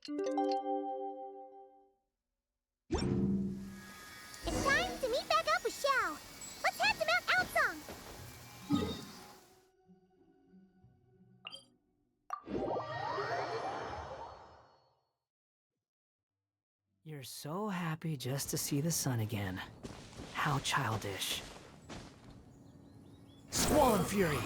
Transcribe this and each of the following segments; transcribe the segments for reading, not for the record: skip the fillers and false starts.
It's time to meet back up with Xiao. Let's head to Mount Outsong. You're so happy just to see the sun again. How childish. Squall and Fury!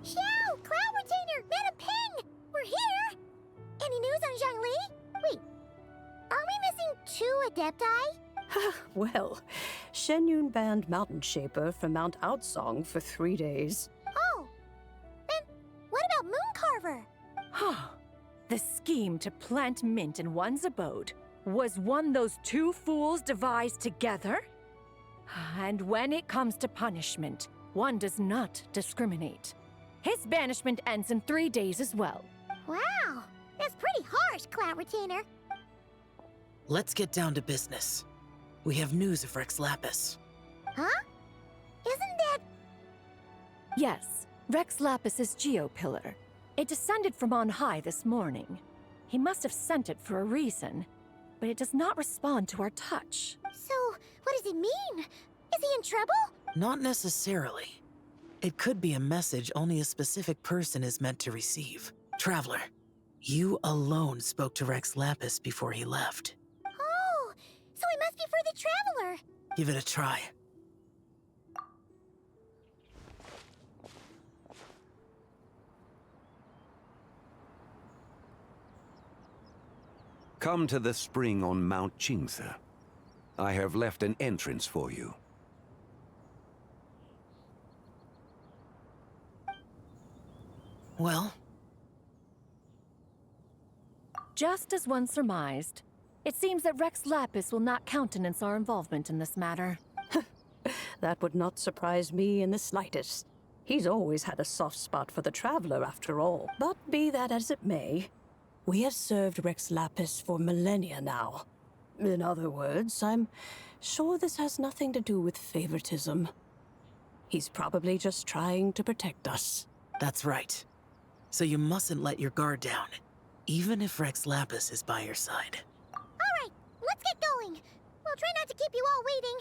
Xiao! Cloud Retainer! Mana Ping! We're here! Any news on Zhangli? Wait, are we missing 2 Adepti? Well, Shen Yun banned Mountain Shaper from Mount Outsong for 3 days. Oh, then what about Mooncarver? The scheme to plant mint in one's abode was one those 2 fools devised together? And when it comes to punishment, one does not discriminate. His banishment ends in 3 days as well. Wow, that's pretty harsh, Cloud Retainer. Let's get down to business. We have news of Rex Lapis. Huh? Isn't that... Yes, Rex Lapis's Geopillar. It descended from on high this morning. He must have sent it for a reason, but it does not respond to our touch. So, what does it mean? Is he in trouble? Not necessarily. It could be a message only a specific person is meant to receive. Traveler, you alone spoke to Rex Lapis before he left. Oh, so it must be for the Traveler. Give it a try. Come to the spring on Mount Qingze. I have left an entrance for you. Well, Just as one surmised, it seems that Rex Lapis will not countenance our involvement in this matter. That would not surprise me in the slightest. He's always had a soft spot for the Traveler, after all. But be that as it may, we have served Rex Lapis for millennia now. In other words, I'm sure this has nothing to do with favoritism. He's probably just trying to protect us. that's right. So you mustn't let your guard down, even if Rex Lapis is by your side. All right, let's get going. We'll try not to keep you all waiting.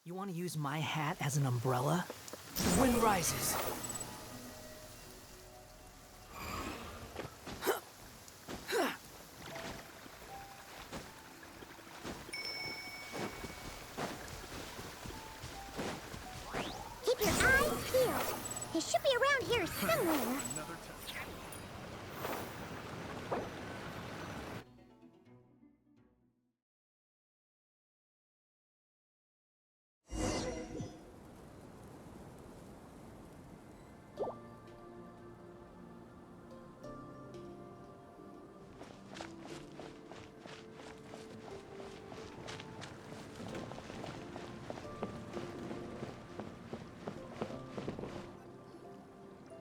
You want to use my hat as an umbrella? The wind rises. Keep your eyes peeled. It should be around here somewhere.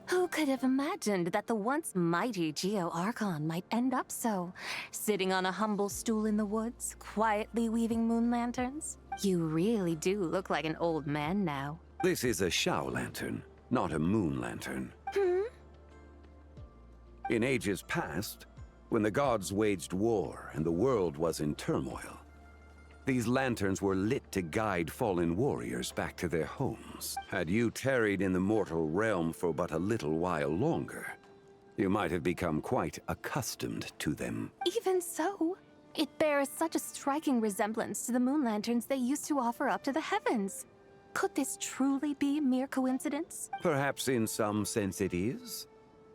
Who could have imagined that the once mighty Geo-Archon might end up so? Sitting on a humble stool in the woods, quietly weaving moon lanterns? You really do look like an old man now. This is a Shao lantern, not a moon lantern. In ages past, when the gods waged war and the world was in turmoil, these lanterns were lit to guide fallen warriors back to their homes. Had you tarried in the mortal realm for but a little while longer, you might have become quite accustomed to them. Even so, it bears such a striking resemblance to the moon lanterns they used to offer up to the heavens. Could this truly be mere coincidence? Perhaps in some sense it is.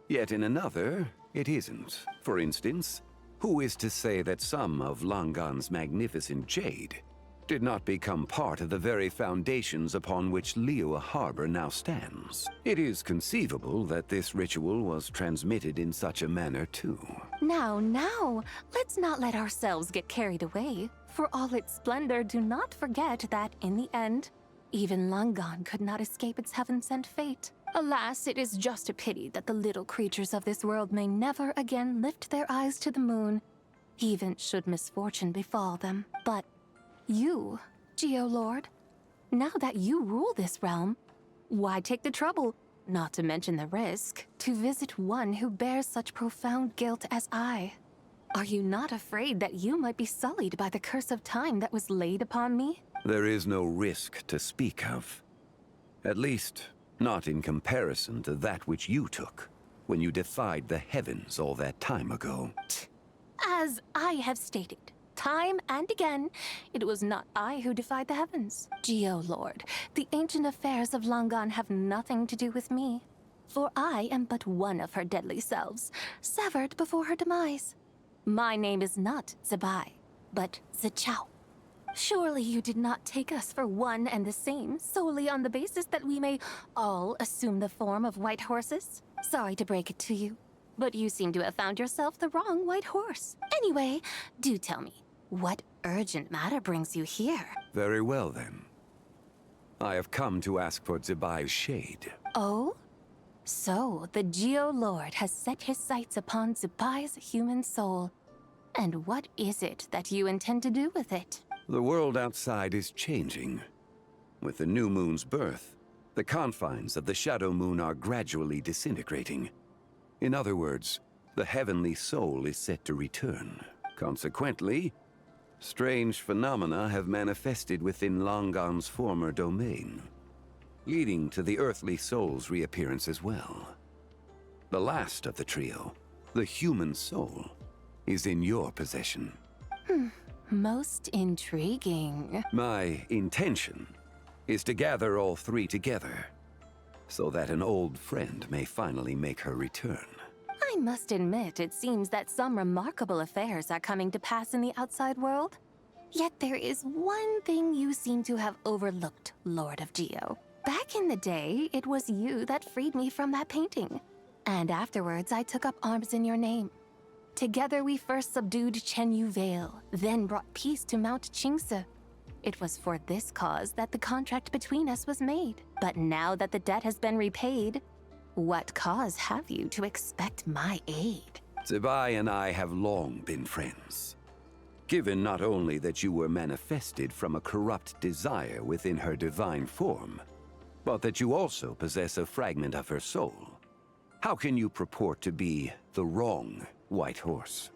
Yet in another, it isn't. For instance, who is to say that some of Langan's magnificent jade did not become part of the very foundations upon which Liyue Harbor now stands? It is conceivable that this ritual was transmitted in such a manner too. Now, let's not let ourselves get carried away. For all its splendor, do not forget that, in the end, even Langan could not escape its heaven-sent fate. Alas, it is just a pity that the little creatures of this world may never again lift their eyes to the moon, even should misfortune befall them. But you, Geolord, now that you rule this realm, why take the trouble, not to mention the risk, to visit one who bears such profound guilt as I? Are you not afraid that you might be sullied by the curse of time that was laid upon me? There is no risk to speak of. At least, not in comparison to that which you took when you defied the heavens all that time ago. As I have stated, time and again, it was not I who defied the heavens. Geolord, the ancient affairs of Langan have nothing to do with me, for I am but one of her deadly selves, severed before her demise. My name is not Zebai, but Zichao. Surely you did not take us for one and the same solely on the basis that we may all assume the form of white horses? Sorry to break it to you, but you seem to have found yourself the wrong white horse. Anyway, do tell me, what urgent matter brings you here? Very well then. I have come to ask for Zebai's shade. Oh? So, the Geolord has set his sights upon Zebai's human soul. And what is it that you intend to do with it? The world outside is changing. With the new moon's birth, the confines of the Shadow Moon are gradually disintegrating. In other words, the heavenly soul is set to return. Consequently, strange phenomena have manifested within Langan's former domain, leading to the earthly soul's reappearance as well. The last of the trio, the human soul, is in your possession. Most intriguing. My intention is to gather all three together, so that an old friend may finally make her return. I must admit, it seems that some remarkable affairs are coming to pass in the outside world. Yet there is one thing you seem to have overlooked, Lord of Geo. Back in the day, it was you that freed me from that painting. And afterwards, I took up arms in your name. Together we first subdued Chenyu Vale, then brought peace to Mount Qingse. It was for this cause that the contract between us was made. But now that the debt has been repaid, what cause have you to expect my aid? Zebai and I have long been friends. Given not only that you were manifested from a corrupt desire within her divine form, but that you also possess a fragment of her soul, how can you purport to be the wrong white horse?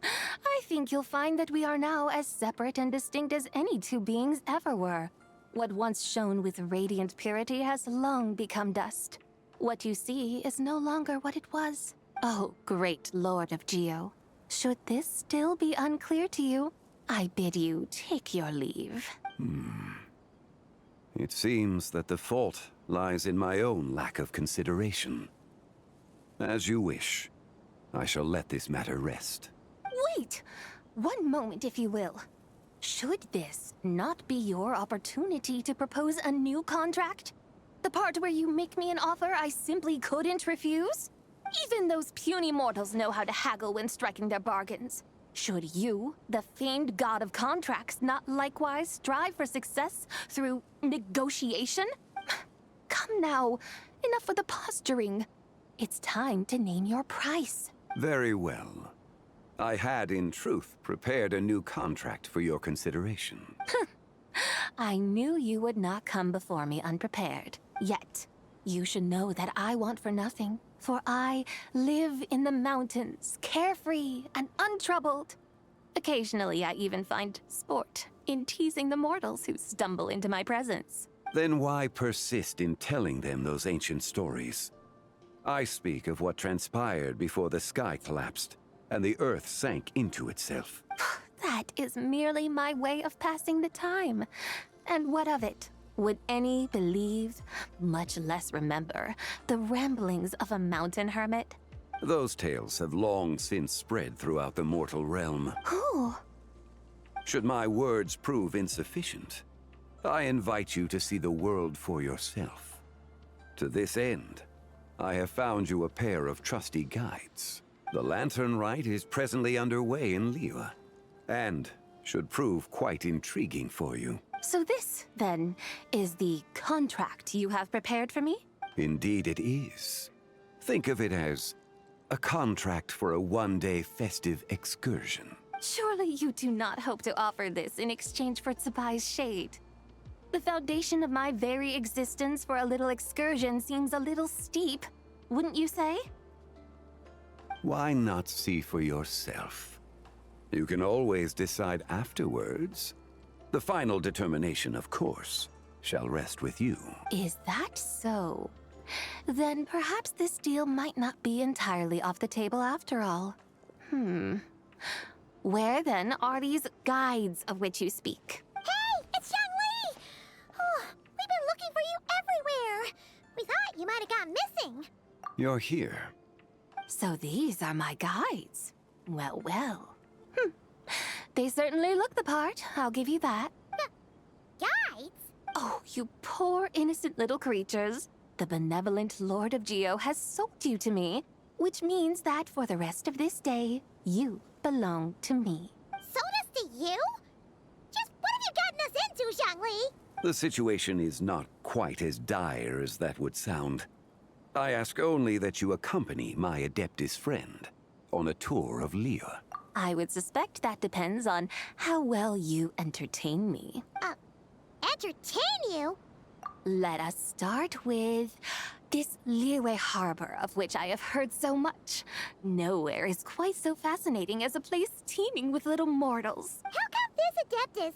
I think you'll find that we are now as separate and distinct as any two beings ever were. What once shone with radiant purity has long become dust. What you see is no longer what it was. Oh, great Lord of Geo. Should this still be unclear to you, I bid you take your leave. It seems that the fault lies in my own lack of consideration. As you wish. I shall let this matter rest. Wait! One moment, if you will. Should this not be your opportunity to propose a new contract? The part where you make me an offer I simply couldn't refuse? Even those puny mortals know how to haggle when striking their bargains. Should you, the famed god of contracts, not likewise strive for success through negotiation? Come now, enough with the posturing. It's time to name your price. Very well. I had, in truth, prepared a new contract for your consideration. I knew you would not come before me unprepared. Yet, you should know that I want for nothing, for I live in the mountains, carefree and untroubled. Occasionally, I even find sport in teasing the mortals who stumble into my presence. Then why persist in telling them those ancient stories? I speak of what transpired before the sky collapsed and the earth sank into itself. That is merely my way of passing the time. And what of it? Would any believe, much less remember, the ramblings of a mountain hermit? Those tales have long since spread throughout the mortal realm. Who? Should my words prove insufficient, I invite you to see the world for yourself. To this end, I have found you a pair of trusty guides. The Lantern Rite is presently underway in Liyue, and should prove quite intriguing for you. So this, then, is the contract you have prepared for me? Indeed it is. Think of it as a contract for a one-day festive excursion. Surely you do not hope to offer this in exchange for Tsubai's shade. The foundation of my very existence for a little excursion seems a little steep, wouldn't you say? Why not see for yourself? You can always decide afterwards. The final determination, of course, shall rest with you. Is that so? Then perhaps this deal might not be entirely off the table after all. Where then are these guides of which you speak? Hey, it's Zhongli! Oh, we've been looking for you everywhere. We thought you might have gone missing. You're here. So these are my guides. Well, well. They certainly look the part, I'll give you that. Guides? Oh, you poor innocent little creatures. The benevolent Lord of Geo has sold you to me, which means that for the rest of this day, you belong to me. Sold us to you? Just what have you gotten us into, Zhongli? The situation is not quite as dire as that would sound. I ask only that you accompany my Adeptus friend on a tour of Liyue. I would suspect that depends on how well you entertain me. Entertain you? Let us start with this Liyue harbor of which I have heard so much. Nowhere is quite so fascinating as a place teeming with little mortals. How come this Adeptus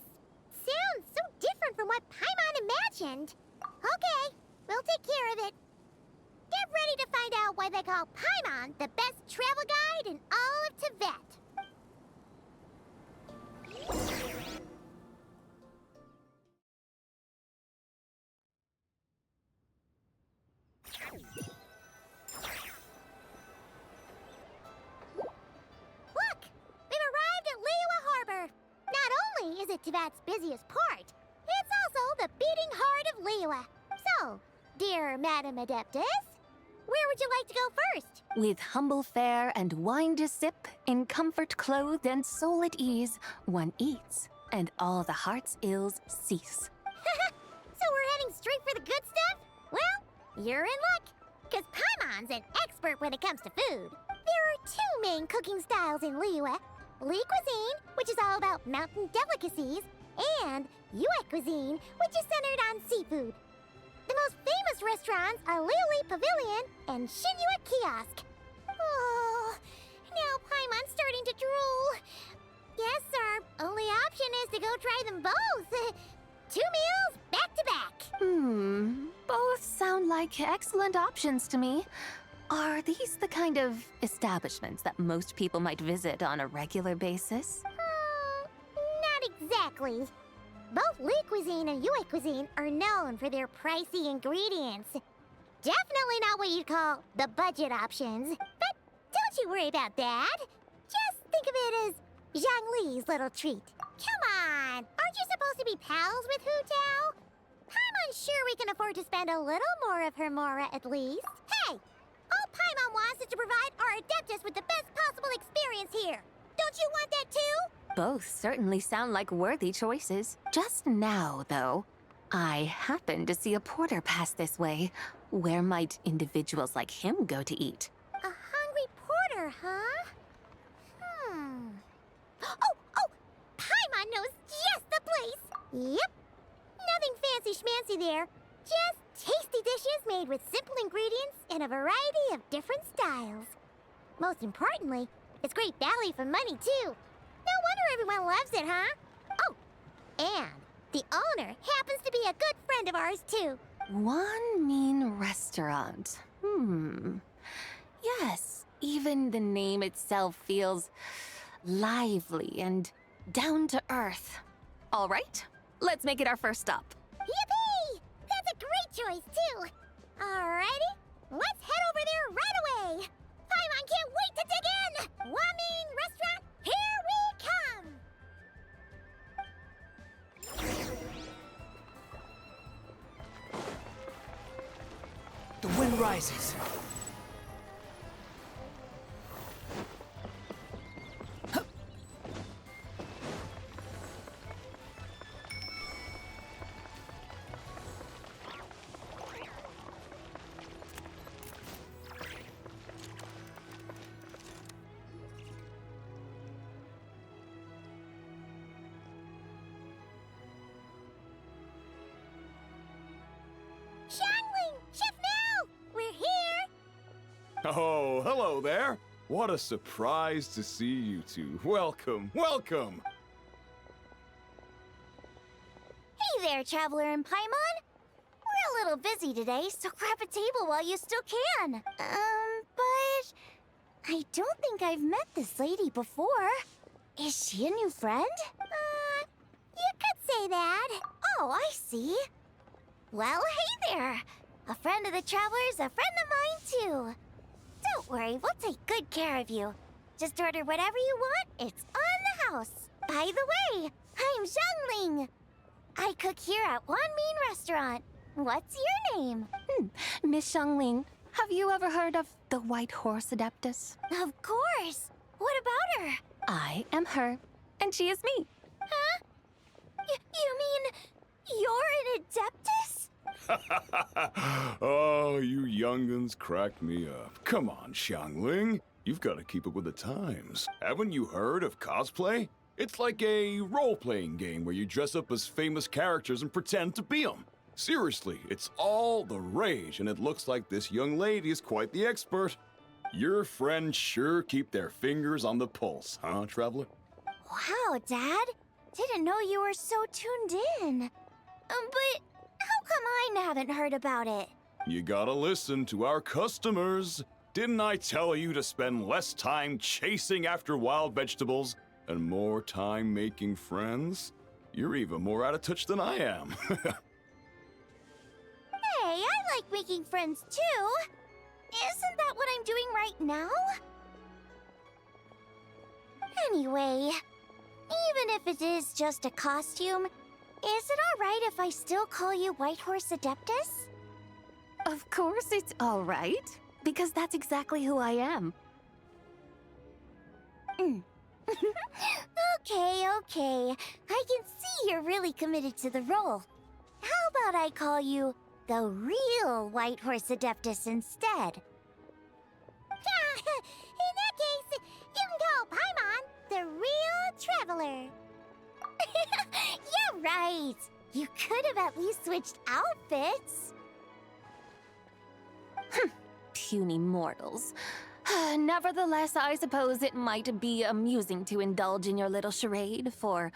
sounds so different from what Paimon imagined? Okay, we'll take care of it. Get ready to find out why they call Paimon the best travel guide in all of Tibet. Look! We've arrived at Liyue Harbor. Not only is it Tibet's busiest port, it's also the beating heart of Liyue. So, dear Madam Adeptus, where would you like to go first? With humble fare and wine to sip, in comfort clothed and soul at ease, one eats, and all the heart's ills cease. So we're heading straight for the good stuff? Well, you're in luck, because Paimon's an expert when it comes to food. There are two main cooking styles in Liyue. Li cuisine, which is all about mountain delicacies, and Yue cuisine, which is centered on seafood. The most famous restaurants are Liuli Pavilion and Shinyue Kiosk. Oh, now Paimon's starting to drool. Yes, our only option is to go try them both. 2 meals back to back. Both sound like excellent options to me. Are these the kind of establishments that most people might visit on a regular basis? Not exactly. Both Li cuisine and Yue cuisine are known for their pricey ingredients. Definitely not what you'd call the budget options. But don't you worry about that. Just think of it as Zhongli's little treat. Come on, aren't you supposed to be pals with Hu Tao? I'm unsure we can afford to spend a little more of her mora at least. Hey, all Paimon wants is to provide our Adeptus with the best possible experience here. Don't you want that too? Both certainly sound like worthy choices. Just now, though, I happened to see a porter pass this way. Where might individuals like him go to eat? A hungry porter, huh? Oh! Paimon knows just the place! Yep. Nothing fancy schmancy there. Just tasty dishes made with simple ingredients in a variety of different styles. Most importantly, it's great value for money, too. No wonder everyone loves it, huh? Oh, and the owner happens to be a good friend of ours, too. One mean restaurant. Yes, even the name itself feels lively and down to earth. All right, let's make it our first stop. Yippee! choice, too. Alrighty, let's head over there right away. Paimon can't wait to dig in. Wamin Restaurant, here we come. The wind rises. Xiangling, Chef Now, we're here. Oh, hello there. What a surprise to see you two. Welcome, welcome. Hey there, Traveler and Paimon. We're a little busy today, so grab a table while you still can. But I don't think I've met this lady before. Is she a new friend? You could say that. Oh, I see. Well, hey there. A friend of the Traveler's a friend of mine, too. Don't worry, we'll take good care of you. Just order whatever you want, it's on the house. By the way, I'm Xiangling. I cook here at One Mean Restaurant. What's your name? Miss Xiangling, have you ever heard of the White Horse Adeptus? Of course. What about her? I am her, and she is me. Huh? You mean you're an Adeptus? Oh, you young'uns crack me up. Come on, Xiangling. You've got to keep up with the times. Haven't you heard of cosplay? It's like a role-playing game where you dress up as famous characters and pretend to be them. Seriously, it's all the rage, and it looks like this young lady is quite the expert. Your friends sure keep their fingers on the pulse, huh, Traveler? Wow, Dad. Didn't know you were so tuned in. But how come I haven't heard about it? You gotta listen to our customers. Didn't I tell you to spend less time chasing after wild vegetables and more time making friends? You're even more out of touch than I am. Hey, I like making friends too. Isn't that what I'm doing right now? Anyway, even if it is just a costume, is it alright if I still call you White Horse Adeptus? Of course it's all right, because that's exactly who I am. Okay. I can see you're really committed to the role. How about I call you the real White Horse Adeptus instead? In that case, you can call Paimon the real Traveler. You're right. You could have at least switched outfits. Puny mortals. Nevertheless, I suppose it might be amusing to indulge in your little charade for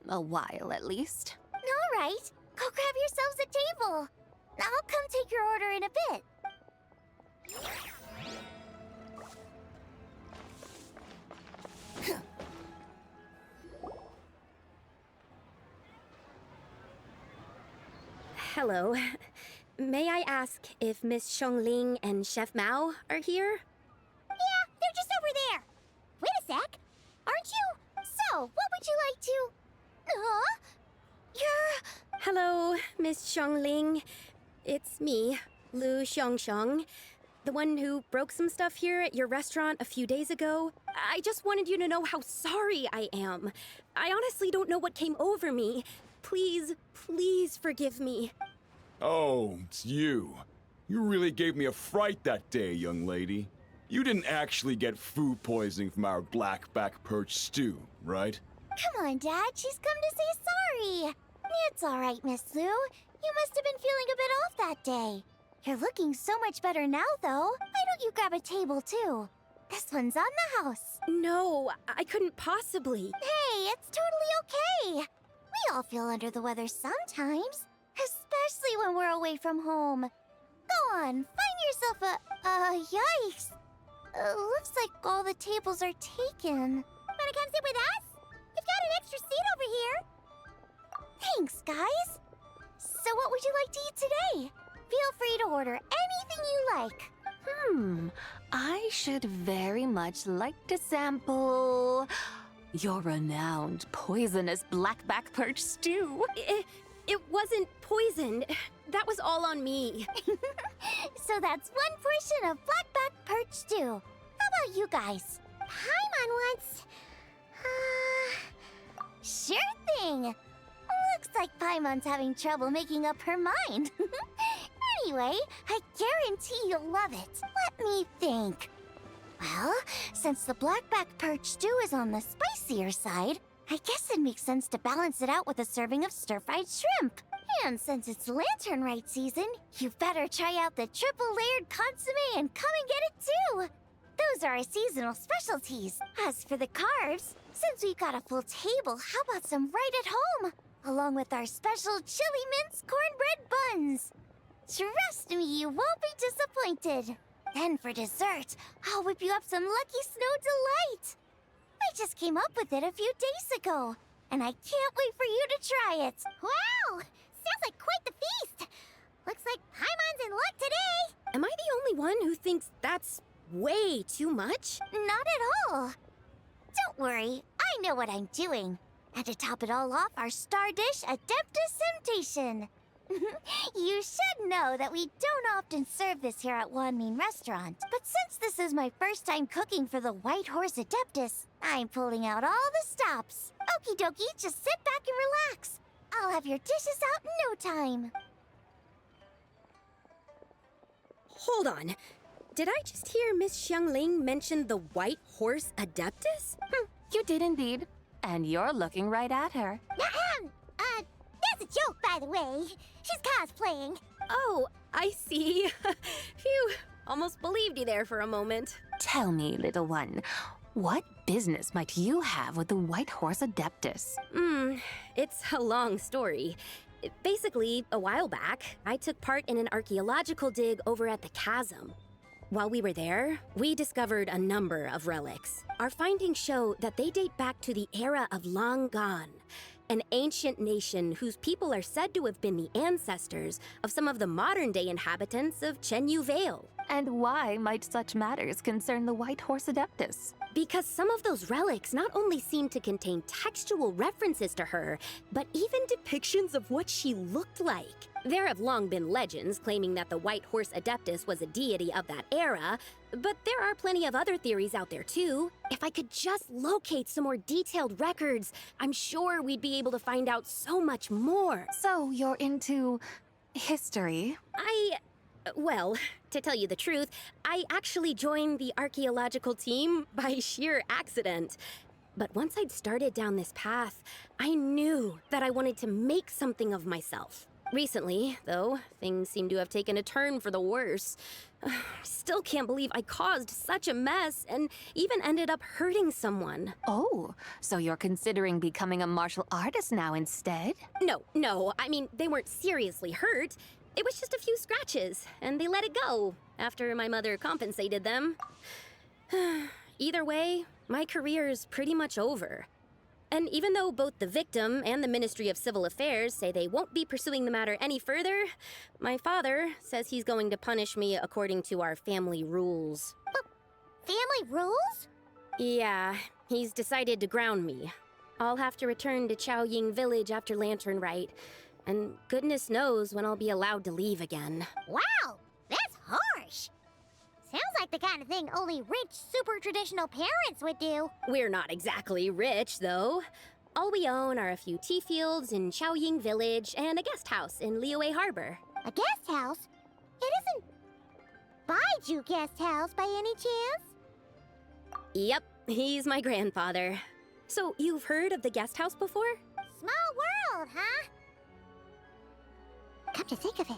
a while at least. All right, go grab yourselves a table. I'll come take your order in a bit. Hello. May I ask if Miss Xiangling and Chef Mao are here? Yeah, they're just over there. Wait a sec. Aren't you? So, what would you like to... You're... Hello, Miss Xiangling. It's me, Lu Xiangxiang, the one who broke some stuff here at your restaurant a few days ago. I just wanted you to know how sorry I am. I honestly don't know what came over me. Please forgive me. Oh, it's you. You really gave me a fright that day, young lady. You didn't actually get food poisoning from our blackback perch stew, right? Come on, Dad. She's come to say sorry. It's all right, Miss Lu. You must have been feeling a bit off that day. You're looking so much better now, though. Why don't you grab a table, too? This one's on the house. No, I couldn't possibly. Hey, it's totally okay. We all feel under the weather sometimes, especially when we're away from home. Go on, find yourself yikes. Looks like all the tables are taken. Wanna come sit with us? We've got an extra seat over here. Thanks, guys. So what would you like to eat today? feel free to order anything you like. I should very much like to sample your renowned poisonous blackback perch stew. It wasn't poisoned. That was all on me. So that's one portion of blackback perch stew. How about you guys? Paimon wants... Sure thing. Looks like Paimon's having trouble making up her mind. Anyway, I guarantee you'll love it. Let me think. Well, since the blackback perch stew is on the spicier side, I guess it makes sense to balance it out with a serving of stir-fried shrimp. And since it's Lantern Rite season, you better try out the triple-layered consommé and come and get it too. Those are our seasonal specialties. As for the carbs, since we've got a full table, how about some right at home? Along with our special chili mince cornbread buns. Trust me, you won't be disappointed. Then for dessert, I'll whip you up some Lucky Snow Delight. I just came up with it a few days ago, and I can't wait for you to try it. Wow! Sounds like quite the feast. Looks like Paimon's in luck today. Am I the only one who thinks that's way too much? Not at all. Don't worry, I know what I'm doing. And to top it all off, our star dish, Adeptus Temptation. You should know that we don't often serve this here at Wanmin Restaurant. But since this is my first time cooking for the White Horse Adeptus, I'm pulling out all the stops. Okie dokie, just sit back and relax. I'll have your dishes out in no time. Hold on. Did I just hear Miss Xiangling mention the White Horse Adeptus? You did indeed. And you're looking right at her. That's a joke, by the way. She's cosplaying. Oh, I see. Phew, almost believed you there for a moment. Tell me, little one, what business might you have with the White Horse Adeptus? It's a long story. Basically, a while back, I took part in an archaeological dig over at the chasm. While we were there, we discovered a number of relics. Our findings show that they date back to the era of Long Gone, an ancient nation whose people are said to have been the ancestors of some of the modern-day inhabitants of Chenyu Vale. And why might such matters concern the White Horse Adeptus? Because some of those relics not only seem to contain textual references to her, but even depictions of what she looked like. There have long been legends claiming that the White Horse Adeptus was a deity of that era, but there are plenty of other theories out there too. If I could just locate some more detailed records, I'm sure we'd be able to find out so much more. So you're into history? Well, to tell you the truth, I actually joined the archaeological team by sheer accident. But once I'd started down this path, I knew that I wanted to make something of myself. Recently, though, things seem to have taken a turn for the worse. I still can't believe I caused such a mess and even ended up hurting someone. Oh, so you're considering becoming a martial artist now instead? No, I mean, they weren't seriously hurt. It was just a few scratches, and they let it go after my mother compensated them. Either way, my career is pretty much over. And even though both the victim and the Ministry of Civil Affairs say they won't be pursuing the matter any further, my father says he's going to punish me according to our family rules. Family rules? Yeah, he's decided to ground me. I'll have to return to Chaoying Village after Lantern Rite, and goodness knows when I'll be allowed to leave again. Wow, that's harsh. Sounds like the kind of thing only rich, super traditional parents would do. We're not exactly rich, though. All we own are a few tea fields in Chaoying Village and a guest house in Liyue Harbor. A guest house? It isn't Baiju Guest House by any chance? Yep, he's my grandfather. So you've heard of the guest house before? Small world, huh? Come to think of it,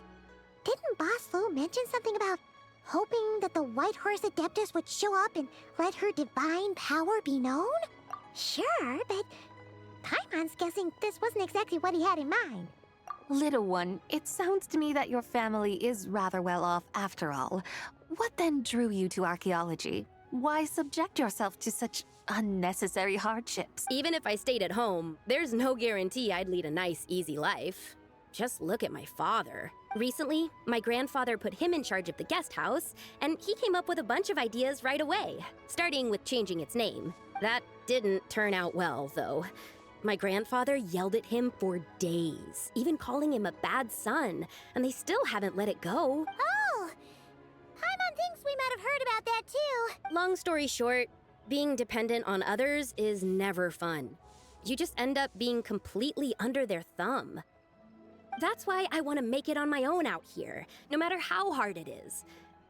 didn't Boss Lu mention something about hoping that the White Horse Adeptus would show up and let her divine power be known? Sure, but Paimon's guessing this wasn't exactly what he had in mind. Little one, it sounds to me that your family is rather well off after all. What then drew you to archaeology? Why subject yourself to such unnecessary hardships? Even if I stayed at home, there's no guarantee I'd lead a nice, easy life. Just look at my father. Recently, my grandfather put him in charge of the guest house, and he came up with a bunch of ideas right away, starting with changing its name. That didn't turn out well, though. My grandfather yelled at him for days, even calling him a bad son, and they still haven't let it go. Oh! Paimon thinks we might have heard about that too. Long story short, being dependent on others is never fun. You just end up being completely under their thumb. That's why I want to make it on my own out here, no matter how hard it is.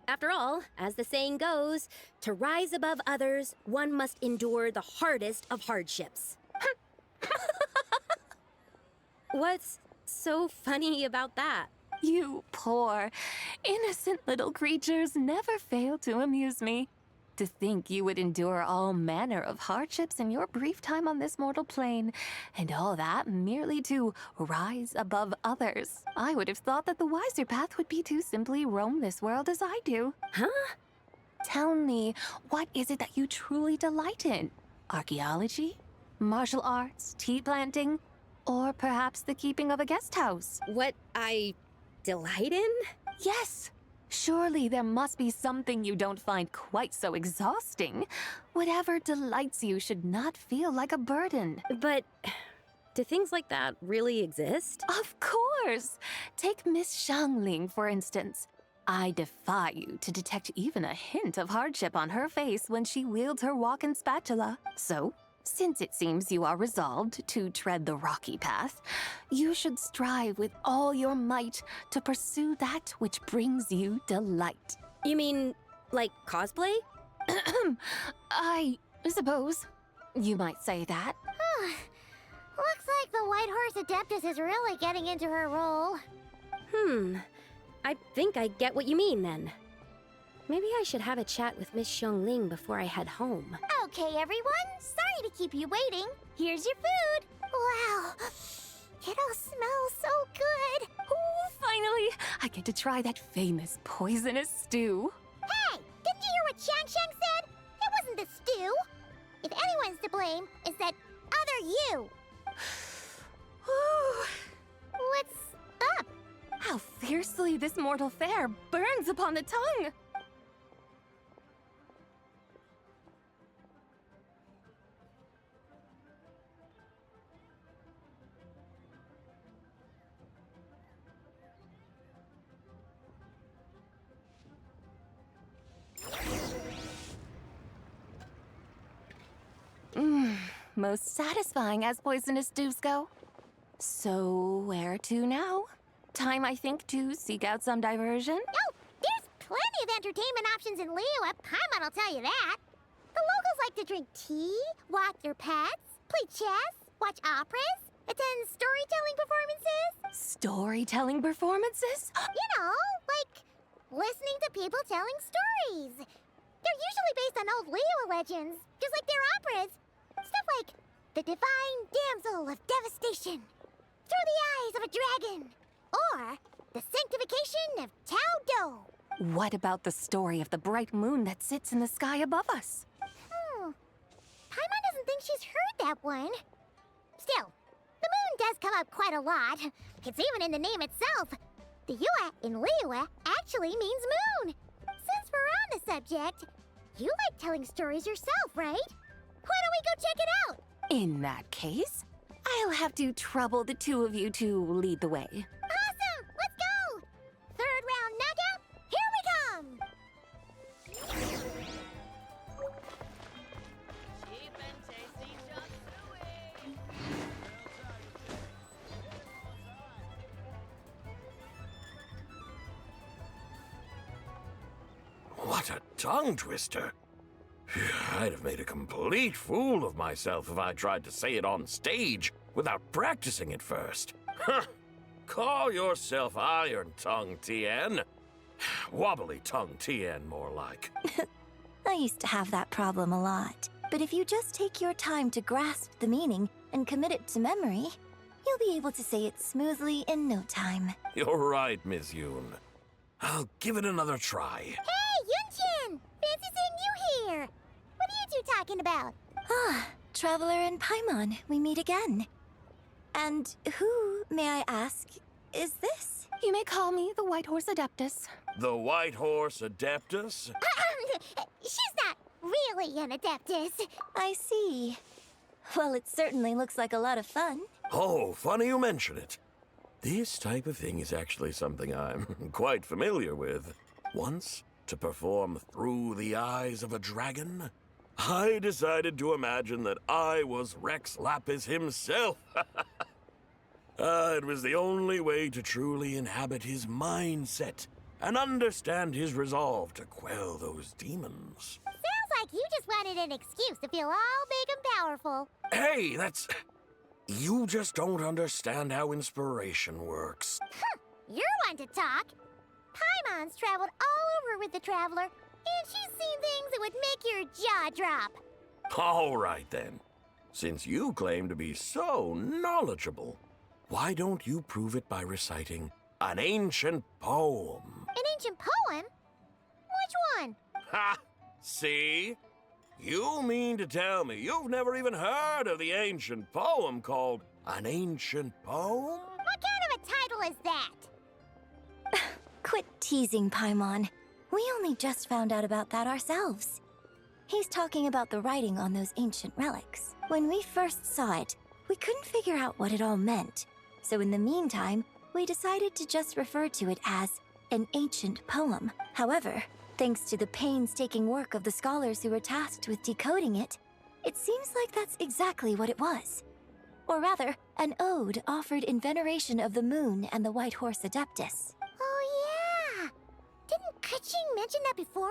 After all, as the saying goes, to rise above others, one must endure the hardest of hardships. What's so funny about that? You poor, innocent little creatures never fail to amuse me. To think you would endure all manner of hardships in your brief time on this mortal plane, and all that merely to rise above others. I would have thought that the wiser path would be to simply roam this world as I do. Huh? Tell me, what is it that you truly delight in? Archaeology? Martial arts? Tea planting? Or perhaps the keeping of a guest house? What I delight in? Yes. Surely there must be something you don't find quite so exhausting. Whatever delights you should not feel like a burden. But do things like that really exist? Of course! Take Miss Xiangling, for instance. I defy you to detect even a hint of hardship on her face when she wields her walking spatula. So, since it seems you are resolved to tread the rocky path, you should strive with all your might to pursue that which brings you delight. You mean, like cosplay? I suppose you might say that. Looks like the White Horse Adeptus is really getting into her role. I think I get what you mean then. Maybe I should have a chat with Miss Xiangling before I head home. Okay, everyone. Sorry to keep you waiting. Here's your food. Wow. It all smells so good. Oh, finally! I get to try that famous poisonous stew. Hey, didn't you hear what Shang said? It wasn't the stew. If anyone's to blame, it's that other you. What's up? How fiercely this mortal fare burns upon the tongue! Most satisfying as poisonous stews go. So, where to now? Time, I think, to seek out some diversion? Oh, there's plenty of entertainment options in Liyue. Paimon will tell you that. The locals like to drink tea, walk their pets, play chess, watch operas, attend storytelling performances. Storytelling performances? You know, like listening to people telling stories. They're usually based on old Liyue legends, just like their operas. Stuff like The Divine Damsel of Devastation, Through the Eyes of a Dragon, or The Sanctification of Tao Do. What about the story of the bright moon that sits in the sky above us? Paimon doesn't think she's heard that one. Still, the moon does come up quite a lot. It's even in the name itself. The Yue in Liyue actually means moon. Since we're on the subject, you like telling stories yourself, right? Why don't we go check it out? In that case, I'll have to trouble the two of you to lead the way. Awesome! Let's go! Third round knockout, here we come! What a tongue twister! I'd have made a complete fool of myself if I tried to say it on stage without practicing it first. Call yourself Iron Tongue, Tien. Wobbly Tongue Tien, more like. I used to have that problem a lot. But if you just take your time to grasp the meaning and commit it to memory, you'll be able to say it smoothly in no time. You're right, Miss Yoon. I'll give it another try. Hey, Yunchin! Fancy seeing you here! What are you two talking about? Ah, Traveler and Paimon, we meet again. And who, may I ask, is this? You may call me the White Horse Adeptus. The White Horse Adeptus? She's not really an Adeptus. I see. Well, it certainly looks like a lot of fun. Oh, funny you mention it. This type of thing is actually something I'm quite familiar with. Once, to perform through the eyes of a dragon, I decided to imagine that I was Rex Lapis himself. It was the only way to truly inhabit his mindset and understand his resolve to quell those demons. Sounds like you just wanted an excuse to feel all big and powerful. Hey, that's... You just don't understand how inspiration works. You're one to talk. Paimon's traveled all over with the Traveler, and she's seen things that would make your jaw drop. All right, then. Since you claim to be so knowledgeable, why don't you prove it by reciting an ancient poem? An ancient poem? Which one? Ha! See? You mean to tell me you've never even heard of the ancient poem called An Ancient Poem? What kind of a title is that? Quit teasing, Paimon. We only just found out about that ourselves. He's talking about the writing on those ancient relics. When we first saw it, we couldn't figure out what it all meant. So in the meantime, we decided to just refer to it as an ancient poem. However, thanks to the painstaking work of the scholars who were tasked with decoding it, it seems like that's exactly what it was. Or rather, an ode offered in veneration of the moon and the White Horse Adeptus. Oh, yeah! Didn't Kuching mention that before?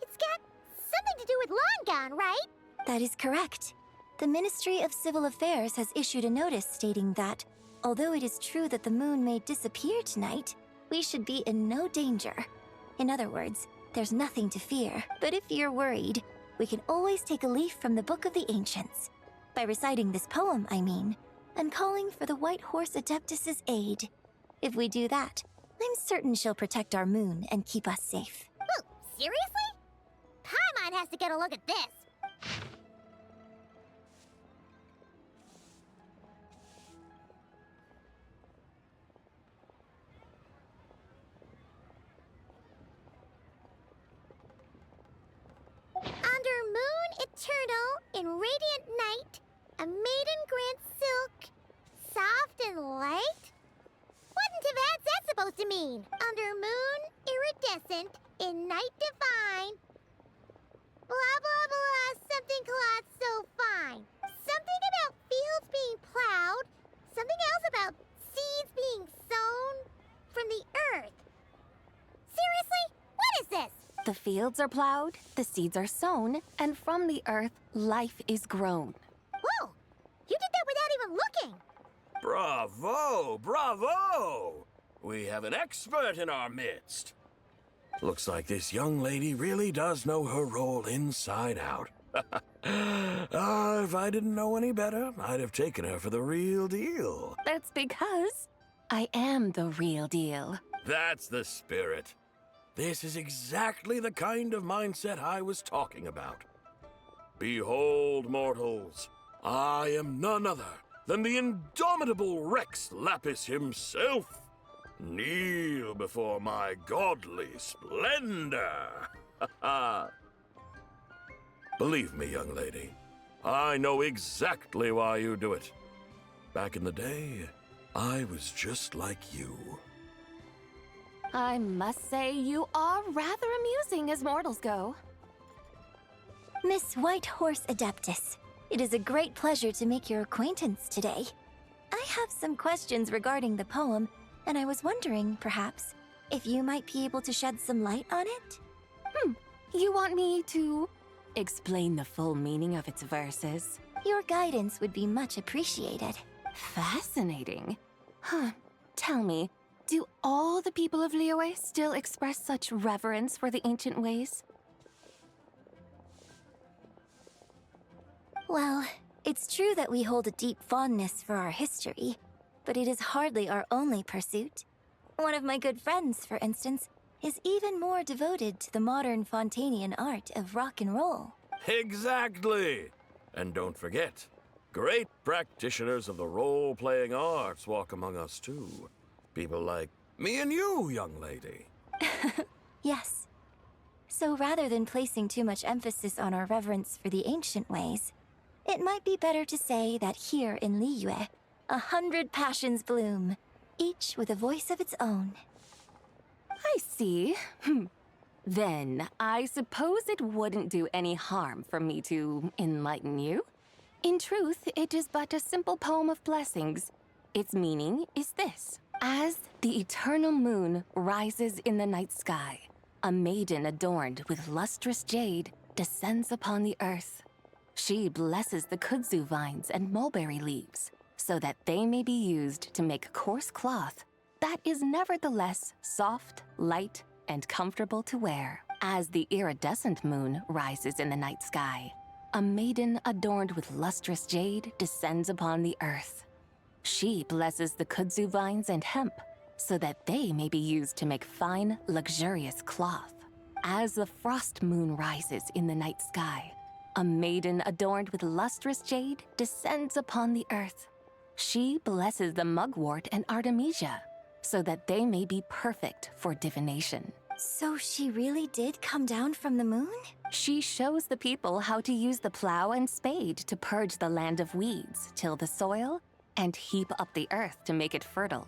It's got something to do with Longon, right? That is correct. The Ministry of Civil Affairs has issued a notice stating that, although it is true that the moon may disappear tonight, we should be in no danger. In other words, there's nothing to fear. But if you're worried, we can always take a leaf from the Book of the Ancients. By reciting this poem, I mean, and calling for the White Horse Adeptus's aid. If we do that, I'm certain she'll protect our moon and keep us safe. Oh, seriously? Paimon has to get a look at this. Under moon eternal in radiant night, a maiden grants silk, soft and light? What in Tibet's that supposed to mean? Under moon iridescent in night divine. Blah blah blah, something cloth so fine. Something about fields being plowed, something else about seeds being sown from the earth. Seriously? What is this? The fields are plowed, the seeds are sown, and from the earth, life is grown. Whoa! You did that without even looking! Bravo! Bravo! We have an expert in our midst. Looks like this young lady really does know her role inside out. If I didn't know any better, I'd have taken her for the real deal. That's because I am the real deal. That's the spirit. This is exactly the kind of mindset I was talking about. Behold, mortals, I am none other than the indomitable Rex Lapis himself. Kneel before my godly splendor. Believe me, young lady, I know exactly why you do it. Back in the day, I was just like you. I must say you are rather amusing as mortals go. Miss White Horse Adeptus, it is a great pleasure to make your acquaintance today. I have some questions regarding the poem, and I was wondering, perhaps, if you might be able to shed some light on it? You want me to explain the full meaning of its verses? Your guidance would be much appreciated. Fascinating. Tell me, do all the people of Liyue still express such reverence for the ancient ways? Well, it's true that we hold a deep fondness for our history, but it is hardly our only pursuit. One of my good friends, for instance, is even more devoted to the modern Fontanian art of rock and roll. Exactly! And don't forget, great practitioners of the role-playing arts walk among us too. People like Me and you, young lady. Yes. So rather than placing too much emphasis on our reverence for the ancient ways, it might be better to say that here in Liyue, 100 passions bloom, each with a voice of its own. I see. Then, I suppose it wouldn't do any harm for me to enlighten you. In truth, it is but a simple poem of blessings. Its meaning is this. As the eternal moon rises in the night sky, a maiden adorned with lustrous jade descends upon the earth. She blesses the kudzu vines and mulberry leaves, so that they may be used to make coarse cloth that is nevertheless soft, light, and comfortable to wear. As the iridescent moon rises in the night sky, a maiden adorned with lustrous jade descends upon the earth. She blesses the kudzu vines and hemp, so that they may be used to make fine, luxurious cloth. As the frost moon rises in the night sky, a maiden adorned with lustrous jade descends upon the earth. She blesses the mugwort and artemisia, so that they may be perfect for divination. So she really did come down from the moon? She shows the people how to use the plow and spade to purge the land of weeds, till the soil, and heap up the earth to make it fertile.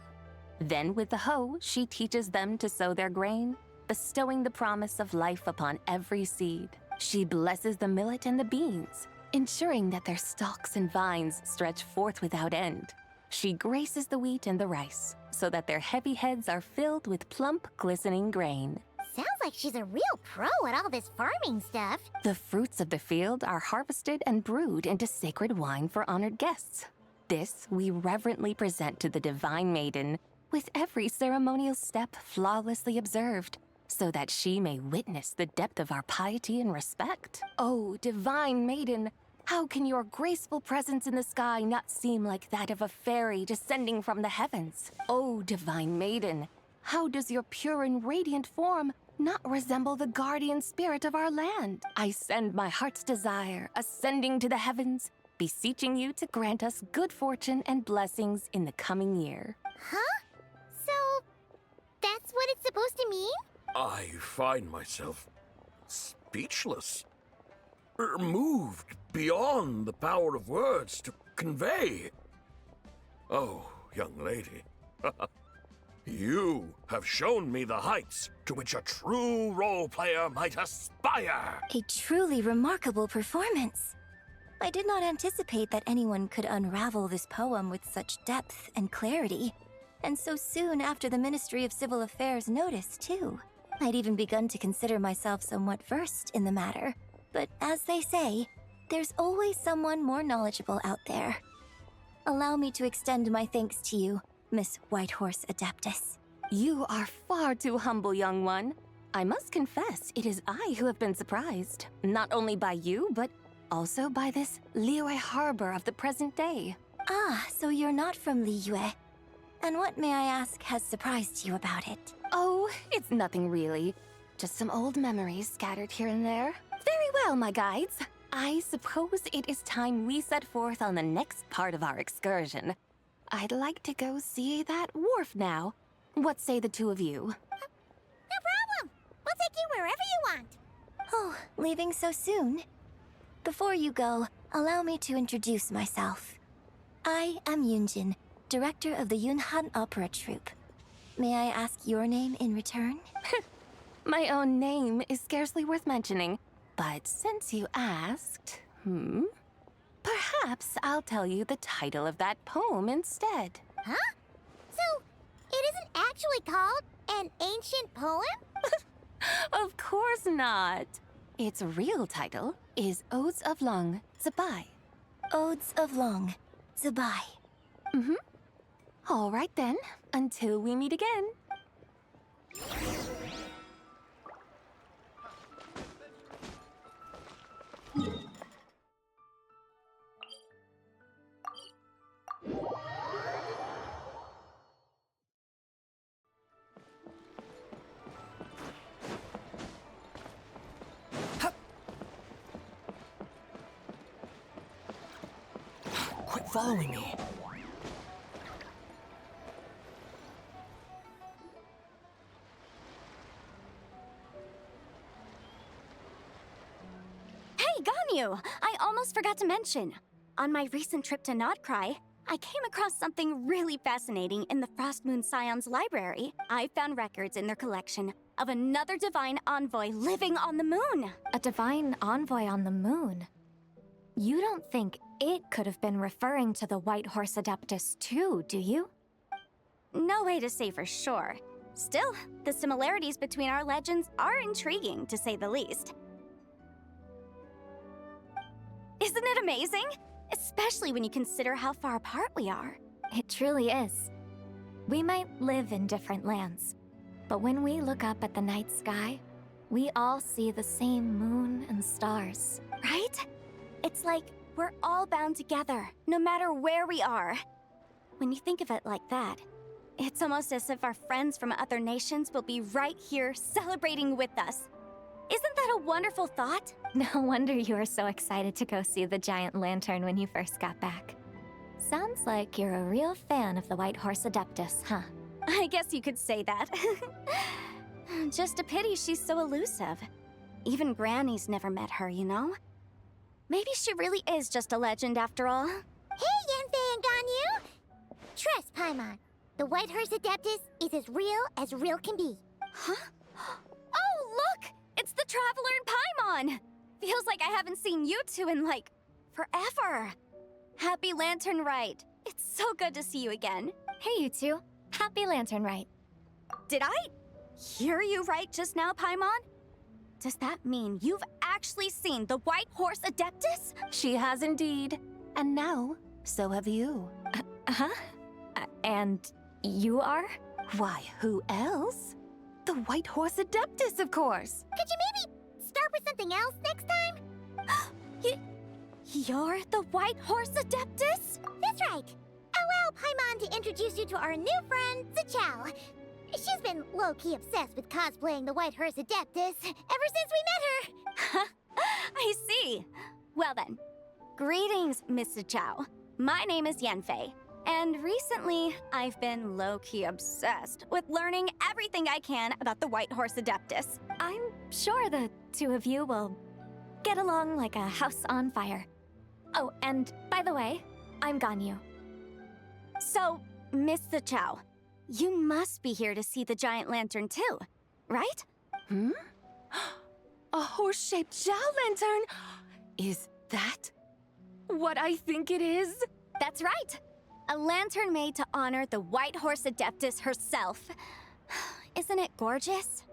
Then with the hoe, she teaches them to sow their grain, bestowing the promise of life upon every seed. She blesses the millet and the beans, ensuring that their stalks and vines stretch forth without end. She graces the wheat and the rice, so that their heavy heads are filled with plump, glistening grain. Sounds like she's a real pro at all this farming stuff. The fruits of the field are harvested and brewed into sacred wine for honored guests. This we reverently present to the divine maiden, with every ceremonial step flawlessly observed, so that she may witness the depth of our piety and respect. Oh, divine maiden, how can your graceful presence in the sky not seem like that of a fairy descending from the heavens? Oh, divine maiden, how does your pure and radiant form not resemble the guardian spirit of our land? I send my heart's desire, ascending to the heavens, beseeching you to grant us good fortune and blessings in the coming year. Huh? So, that's what it's supposed to mean? I find myself speechless. Moved beyond the power of words to convey. Oh, young lady, you have shown me the heights to which a true role player might aspire. A truly remarkable performance. I did not anticipate that anyone could unravel this poem with such depth and clarity, and so soon after the Ministry of Civil Affairs noticed, too. I'd even begun to consider myself somewhat versed in the matter, but as they say, there's always someone more knowledgeable out there. Allow me to extend my thanks to you, Miss Whitehorse Adeptus. You are far too humble, young one. I must confess, it is I who have been surprised, not only by you, but also by this Liyue harbor of the present day. Ah, so you're not from Liyue. And what, may I ask, has surprised you about it? Oh, it's nothing really. Just some old memories scattered here and there. Very well, my guides. I suppose it is time we set forth on the next part of our excursion. I'd like to go see that wharf now. What say the two of you? No problem. We'll take you wherever you want. Oh, leaving so soon? Before you go, allow me to introduce myself. I am Yunjin, director of the Yunhan Opera Troupe. May I ask your name in return? My own name is scarcely worth mentioning, but since you asked, perhaps I'll tell you the title of that poem instead. Huh? So, it isn't actually called an ancient poem? Of course not. Its real title is Odes of Long Zabai. Odes of Long Zabai. All right then, until we meet again. Quit following me. Hey, Ganyu! I almost forgot to mention. On my recent trip to Notcry, I came across something really fascinating in the Frost Moon Scion's library. I found records in their collection of another divine envoy living on the moon. A divine envoy on the moon? You don't think it could have been referring to the White Horse Adeptus too, do you? No way to say for sure. Still, the similarities between our legends are intriguing, to say the least. Isn't it amazing? Especially when you consider how far apart we are. It truly is. We might live in different lands, but when we look up at the night sky, we all see the same moon and stars. Right? It's like we're all bound together, no matter where we are. When you think of it like that, it's almost as if our friends from other nations will be right here celebrating with us. Isn't that a wonderful thought? No wonder you were so excited to go see the giant lantern when you first got back. Sounds like you're a real fan of the White Horse Adeptus, huh? I guess you could say that. Just a pity she's so elusive. Even Granny's never met her, you know? Maybe she really is just a legend after all. Hey, Yanfei and Ganyu! Trust, Paimon. The White Horse Adeptus is as real can be. Huh? Oh, look! It's the Traveler and Paimon! Feels like I haven't seen you two in, like, forever. Happy Lantern Rite. It's so good to see you again. Hey, you two. Happy Lantern Rite. Did I hear you right just now, Paimon? Does that mean you've actually seen the White Horse Adeptus? She has indeed. And now, so have you. And you are? Why, who else? The White Horse Adeptus, of course. Could you maybe start with something else next time? You're the White Horse Adeptus? That's right. Allow Paimon to introduce you to our new friend, Zichao. She's been low-key obsessed with cosplaying the White Horse Adeptus ever since we met her. I see. Well then, greetings, Miss Zichao. My name is Yanfei. And recently, I've been low-key obsessed with learning everything I can about the White Horse Adeptus. I'm sure the two of you will get along like a house on fire. Oh, and by the way, I'm Ganyu. So, Miss Zichao, you must be here to see the giant lantern too, right? A horse-shaped Zhao lantern? Is that what I think it is? That's right. A lantern made to honor the White Horse Adeptus herself. Isn't it gorgeous?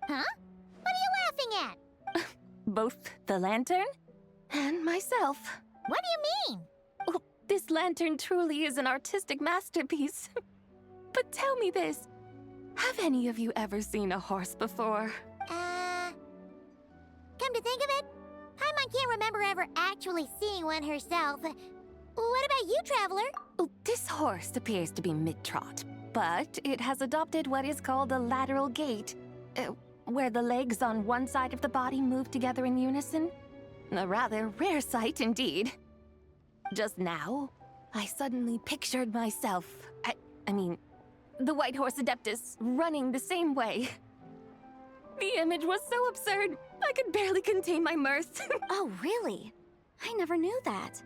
Huh? What are you laughing at? Both the lantern and myself. What do you mean? Oh, this lantern truly is an artistic masterpiece. But tell me this, have any of you ever seen a horse before? Come to think of it, Paimon can't remember ever actually seeing one herself. What about you, Traveler? Oh, this horse appears to be mid-trot, but it has adopted what is called a lateral gait, where the legs on one side of the body move together in unison. A rather rare sight indeed. Just now, I suddenly pictured myself, I mean, the White Horse Adeptus running the same way. The image was so absurd, I could barely contain my mirth. Oh, really? I never knew that.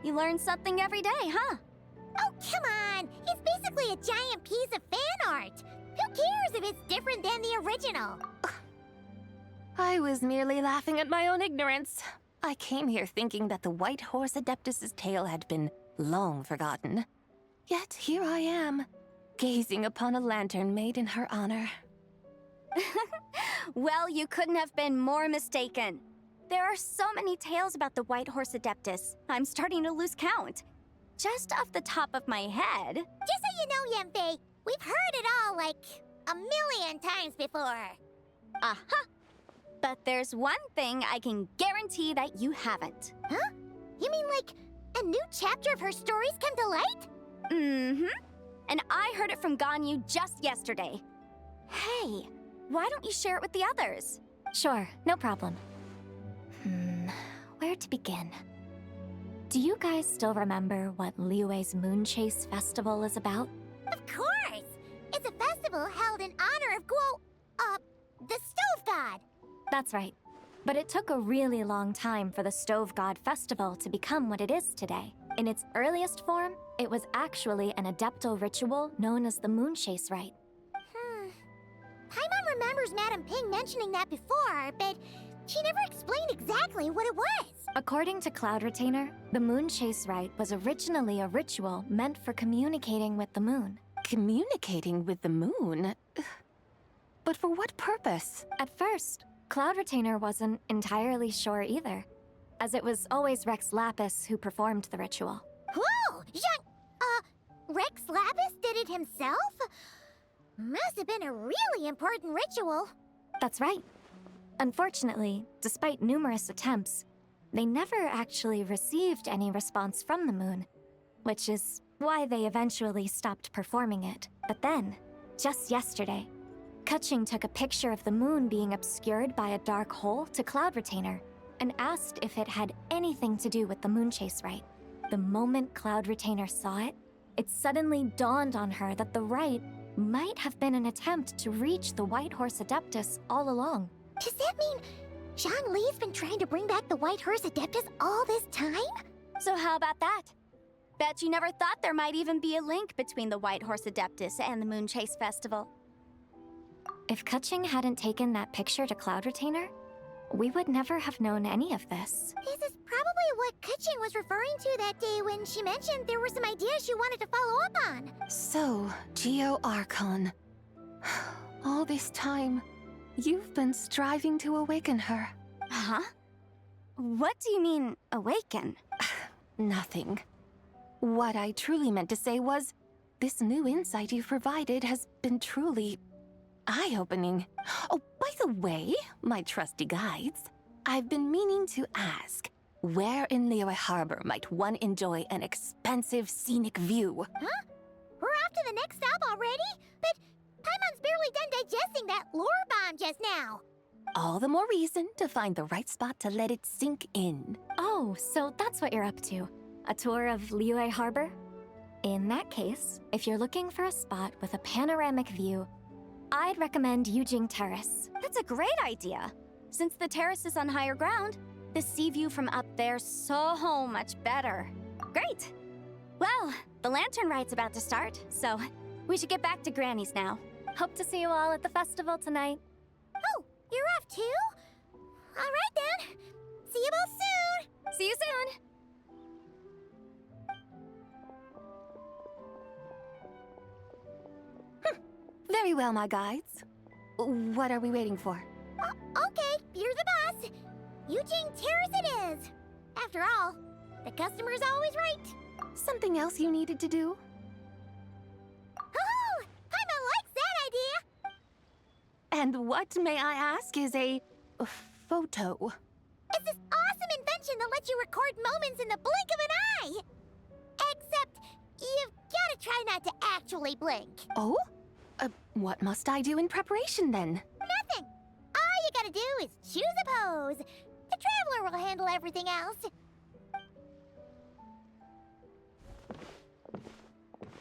You learn something every day, huh? Oh, come on! It's basically a giant piece of fan art! Who cares if it's different than the original? I was merely laughing at my own ignorance. I came here thinking that the White Horse Adeptus's tale had been long forgotten. Yet here I am, gazing upon a lantern made in her honor. Well, you couldn't have been more mistaken. There are so many tales about the White Horse Adeptus, I'm starting to lose count. Just off the top of my head... Just so you know, Yanfei, we've heard it all like a million times before. Aha! But there's one thing I can guarantee that you haven't. Huh? You mean like a new chapter of her stories come to light? Mm-hmm. And I heard it from Ganyu just yesterday. Hey, why don't you share it with the others? Sure, no problem. Where to begin? Do you guys still remember what Liyue's Moon Chase Festival is about? Of course! It's a festival held in honor of the Stove God. That's right. But it took a really long time for the Stove God Festival to become what it is today. In its earliest form, it was actually an adeptal ritual known as the Moonchase Rite. Paimon remembers Madame Ping mentioning that before, but she never explained exactly what it was. According to Cloud Retainer, the Moonchase Rite was originally a ritual meant for communicating with the moon. Communicating with the moon? But for what purpose? At first, Cloud Retainer wasn't entirely sure either, as it was always Rex Lapis who performed the ritual. Whoa! Rex Lapis did it himself? Must have been a really important ritual. That's right. Unfortunately, despite numerous attempts, they never actually received any response from the moon, which is why they eventually stopped performing it. But then, just yesterday, Kutching took a picture of the moon being obscured by a dark hole to Cloud Retainer and asked if it had anything to do with the Moonchase Rite. The moment Cloud Retainer saw it, it suddenly dawned on her that the rite might have been an attempt to reach the White Horse Adeptus all along. Does that mean Zhongli's been trying to bring back the White Horse Adeptus all this time? So how about that? Bet you never thought there might even be a link between the White Horse Adeptus and the Moonchase Festival. If Kutching hadn't taken that picture to Cloud Retainer, we would never have known any of this. This is probably what Kutching was referring to that day when she mentioned there were some ideas she wanted to follow up on. So, Geo Archon. All this time, you've been striving to awaken her. Huh? What do you mean, awaken? Nothing. What I truly meant to say was, this new insight you've provided has been truly eye-opening. Oh, by the way, my trusty guides, I've been meaning to ask, where in Liyue Harbor might one enjoy an expansive scenic view? Huh? We're off to the next stop already? But Paimon's barely done digesting that lore bomb just now. All the more reason to find the right spot to let it sink in. Oh, so that's what you're up to. A tour of Liyue Harbor? In that case, if you're looking for a spot with a panoramic view, I'd recommend Yujing Terrace. That's a great idea. Since the terrace is on higher ground, the sea view from up there's so much better. Great! Well, the lantern rite's about to start, so we should get back to Granny's now. Hope to see you all at the festival tonight. Oh, you're off too? All right then. See you both soon. See you soon! Very well, my guides. What are we waiting for? Okay, you're the boss. Eugene Terrace it is. After all, the customer's always right. Something else you needed to do? Oh, Paimon likes that idea. And what, may I ask, is a photo? It's this awesome invention that lets you record moments in the blink of an eye. Except, you've got to try not to actually blink. Oh? What must I do in preparation then? Nothing. All you gotta do is choose a pose. The Traveler will handle everything else.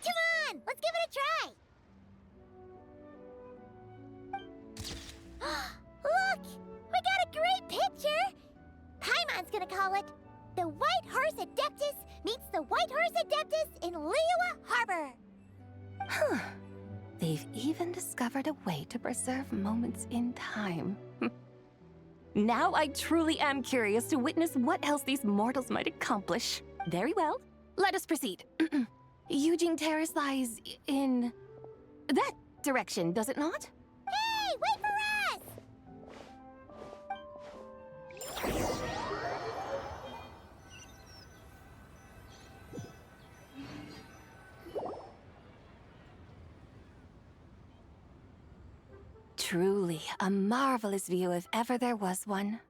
Come on, let's give it a try. Look, we got a great picture. Paimon's gonna call it The White Horse Adeptus Meets the White Horse Adeptus in Liyue Harbor. Huh. They've even discovered a way to preserve moments in time. Now I truly am curious to witness what else these mortals might accomplish. Very well, let us proceed. Eugene Terrace lies in that direction, does it not? Hey, wait for us! Truly a marvelous view if ever there was one.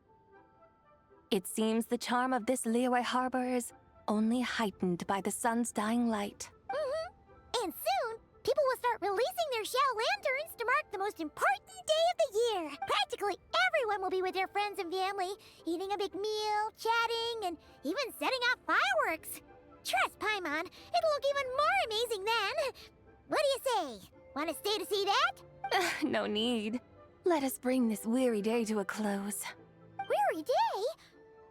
It seems the charm of this Liyue Harbor is only heightened by the sun's dying light. And soon, people will start releasing their Xiao lanterns to mark the most important day of the year. Practically everyone will be with their friends and family, eating a big meal, chatting, and even setting off fireworks. Trust Paimon, it'll look even more amazing then. What do you say? Want to stay to see that? No need. Let us bring this weary day to a close. We're every day?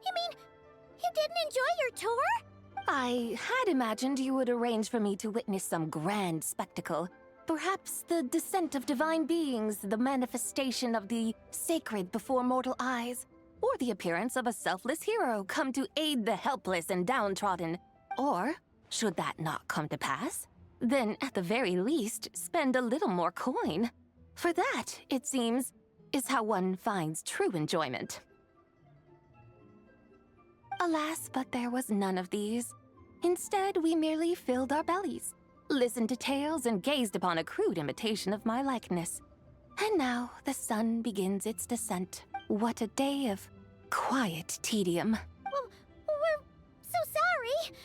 You mean, you didn't enjoy your tour? I had imagined you would arrange for me to witness some grand spectacle. Perhaps the descent of divine beings, the manifestation of the sacred before mortal eyes, or the appearance of a selfless hero come to aid the helpless and downtrodden. Or, should that not come to pass, then at the very least spend a little more coin. For that, it seems, is how one finds true enjoyment. Alas, but there was none of these. Instead, we merely filled our bellies, listened to tales, and gazed upon a crude imitation of my likeness. And now the sun begins its descent. What a day of quiet tedium. Well, we're so sorry.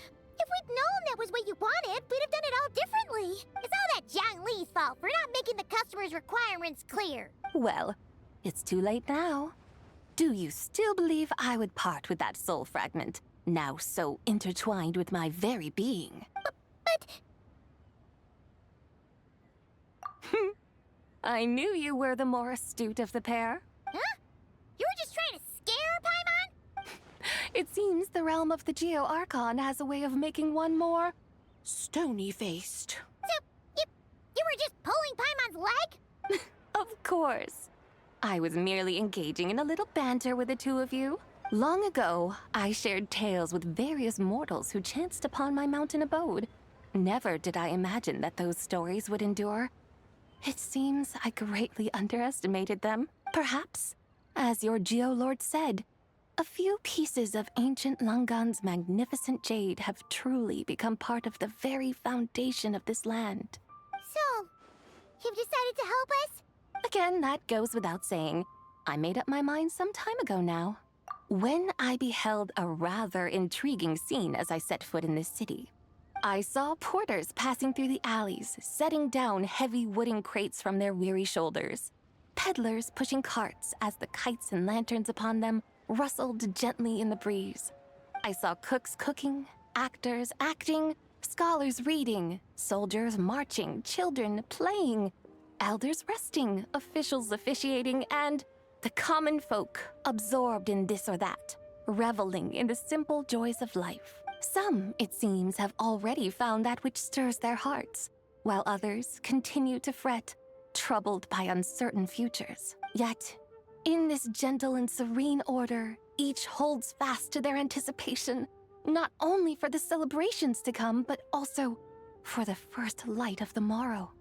If we'd known that was what you wanted, we'd have done it all differently. It's all that Zhang Li's fault for not making the customer's requirements clear. Well, it's too late now. Do you still believe I would part with that soul fragment, now so intertwined with my very being? But... I knew you were the more astute of the pair. Huh? You were just trying to scare Paimon? It seems the realm of the Geo Archon has a way of making one more stony-faced. So, you were just pulling Paimon's leg? Of course. I was merely engaging in a little banter with the two of you. Long ago, I shared tales with various mortals who chanced upon my mountain abode. Never did I imagine that those stories would endure. It seems I greatly underestimated them. Perhaps, as your Geolord said, a few pieces of ancient Langan's magnificent jade have truly become part of the very foundation of this land. So, you've decided to help us? Again, that goes without saying. I made up my mind some time ago now. When I beheld a rather intriguing scene as I set foot in this city. I saw porters passing through the alleys, setting down heavy wooden crates from their weary shoulders. Peddlers pushing carts as the kites and lanterns upon them rustled gently in the breeze. I saw cooks cooking, actors acting, scholars reading, soldiers marching, children playing, elders resting, officials officiating, and the common folk absorbed in this or that, reveling in the simple joys of life. Some, it seems, have already found that which stirs their hearts, while others continue to fret, troubled by uncertain futures. Yet, in this gentle and serene order, each holds fast to their anticipation, not only for the celebrations to come, but also for the first light of the morrow.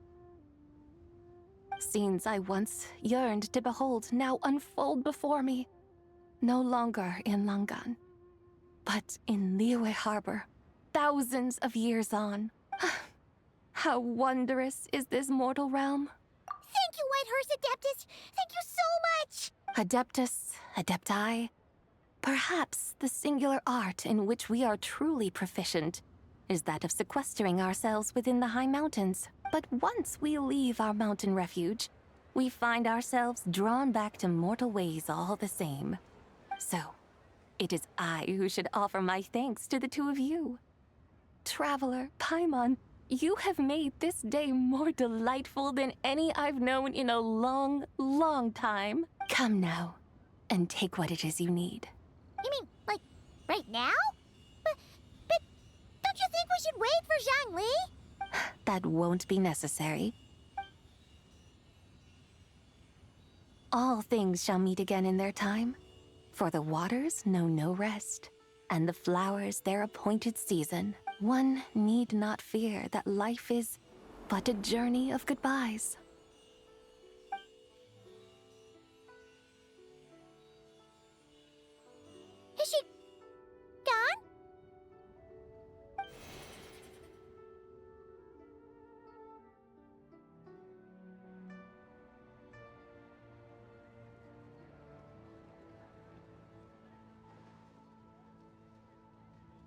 Scenes I once yearned to behold now unfold before me, no longer in Langan, but in Liyue Harbor, thousands of years on. How wondrous is this mortal realm! Thank you, Whitehurst Adeptus! Thank you so much! Adeptus, Adepti, perhaps the singular art in which we are truly proficient is that of sequestering ourselves within the high mountains. But once we leave our mountain refuge, we find ourselves drawn back to mortal ways all the same. So, it is I who should offer my thanks to the two of you. Traveler, Paimon, you have made this day more delightful than any I've known in a long, long time. Come now, and take what it is you need. You mean, like, right now? But don't you think we should wait for Zhang Li? That won't be necessary. All things shall meet again in their time, for the waters know no rest, and the flowers their appointed season. One need not fear that life is but a journey of goodbyes. Is she gone?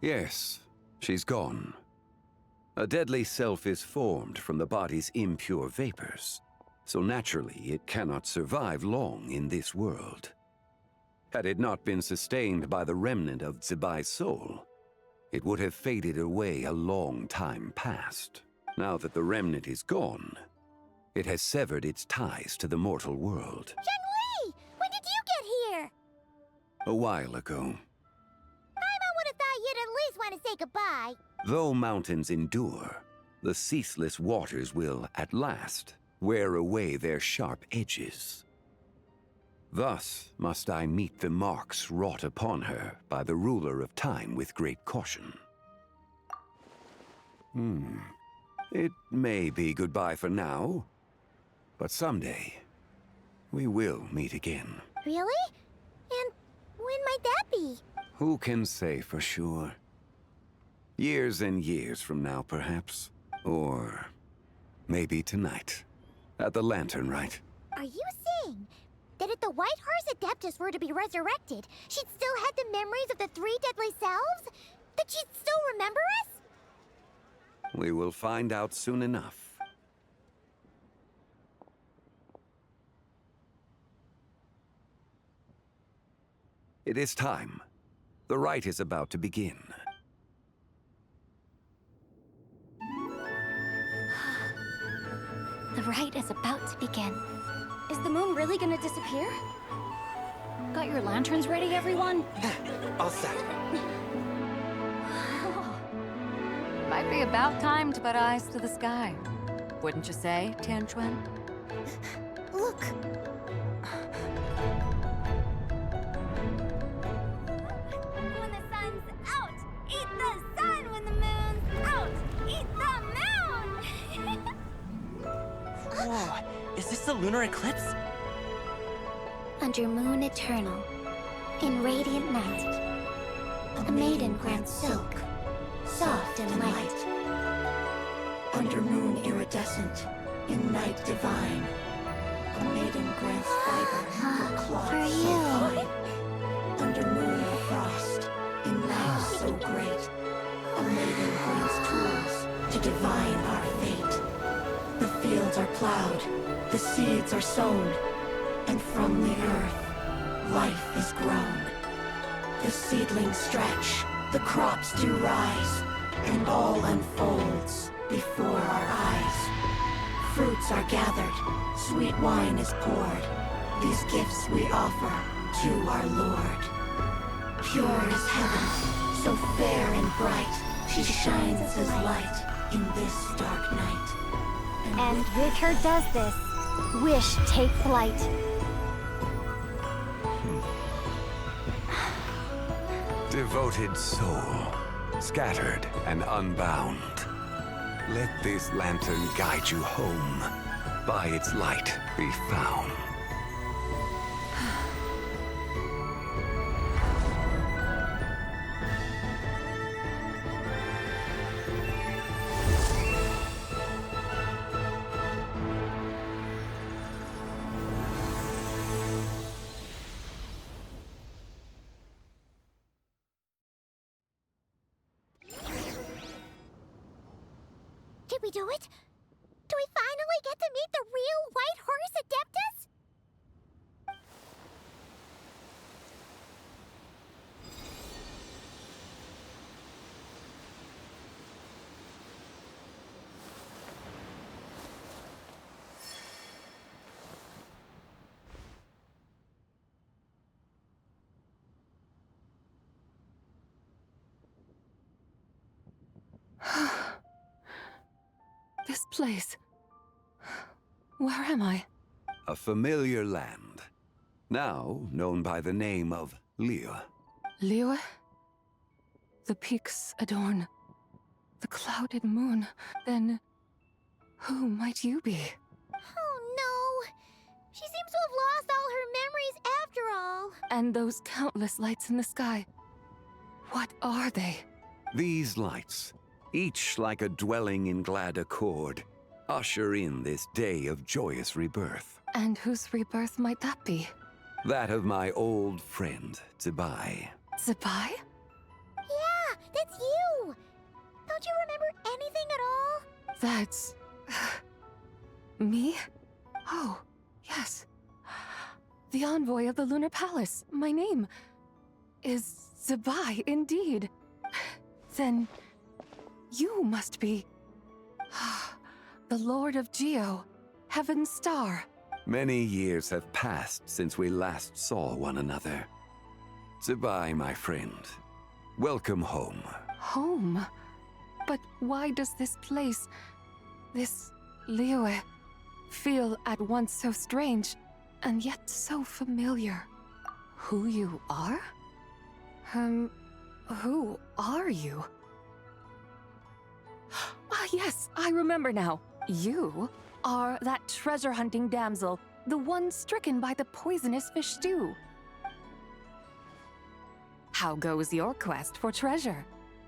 Yes, she's gone. A deadly self is formed from the body's impure vapors, so naturally it cannot survive long in this world. Had it not been sustained by the remnant of Zibai's soul, it would have faded away a long time past. Now that the remnant is gone, it has severed its ties to the mortal world. Zhang Li! When did you get here? A while ago. Paimon would have thought you'd at least want to say goodbye. Though mountains endure, the ceaseless waters will, at last, wear away their sharp edges. Thus must I meet the marks wrought upon her by the ruler of time with great caution. It may be goodbye for now, but someday we will meet again. Really? And when might that be? Who can say for sure? Years and years from now, perhaps. Or maybe tonight, at the Lantern Rite. Are you saying that if the White Horse Adeptus were to be resurrected, she'd still have the memories of the three deadly selves? That she'd still remember us? We will find out soon enough. It is time. The rite is about to begin. The rite is about to begin. Is the moon really gonna disappear? Got your lanterns ready, everyone? All set. Might be about time to put eyes to the sky. Wouldn't you say, Tianquan? Look! When the sun's out, eat the sun. When the moon's out, eat the moon. Whoa, is this the lunar eclipse? Under moon eternal, in radiant night, a maiden grants silk, soft and light. Under moon iridescent, in night divine, a maiden grants fiber for cloth For so you. fine. Under moon of frost, in night so great, a maiden grants tools to divine our fate. The fields are plowed, the seeds are sown, and from the earth, life is grown. The seedlings stretch, the crops do rise, and all unfolds before our eyes. Fruits are gathered, sweet wine is poured. These gifts we offer to our Lord. Pure as heaven, so fair and bright, she shines as light in this dark night. And with her does this, wish take flight. Devoted soul, scattered and unbound. Let this lantern guide you home. By its light be found. Did we do it? Do we finally get to meet the real White Horse Adeptus? This place. Where am I? A familiar land, now known by the name of Liyue. Liyue? The peaks adorn the clouded moon. Then, who might you be? Oh no! She seems to have lost all her memories after all. And those countless lights in the sky. What are they? These lights, each like a dwelling in glad accord, usher in this day of joyous rebirth. And whose rebirth might that be? That of my old friend, Zibai. Zibai? Yeah, that's you! Don't you remember anything at all? That's... me? Oh, yes. The envoy of the Lunar Palace. My name is Zibai, indeed. Then you must be the Lord of Geo, Heaven's Star. Many years have passed since we last saw one another. Goodbye, my friend. Welcome home. Home? But why does this place, this Liyue, feel at once so strange and yet so familiar? Who you are? Who are you? Ah, yes, I remember now. You are that treasure-hunting damsel, the one stricken by the poisonous fish stew. How goes your quest for treasure?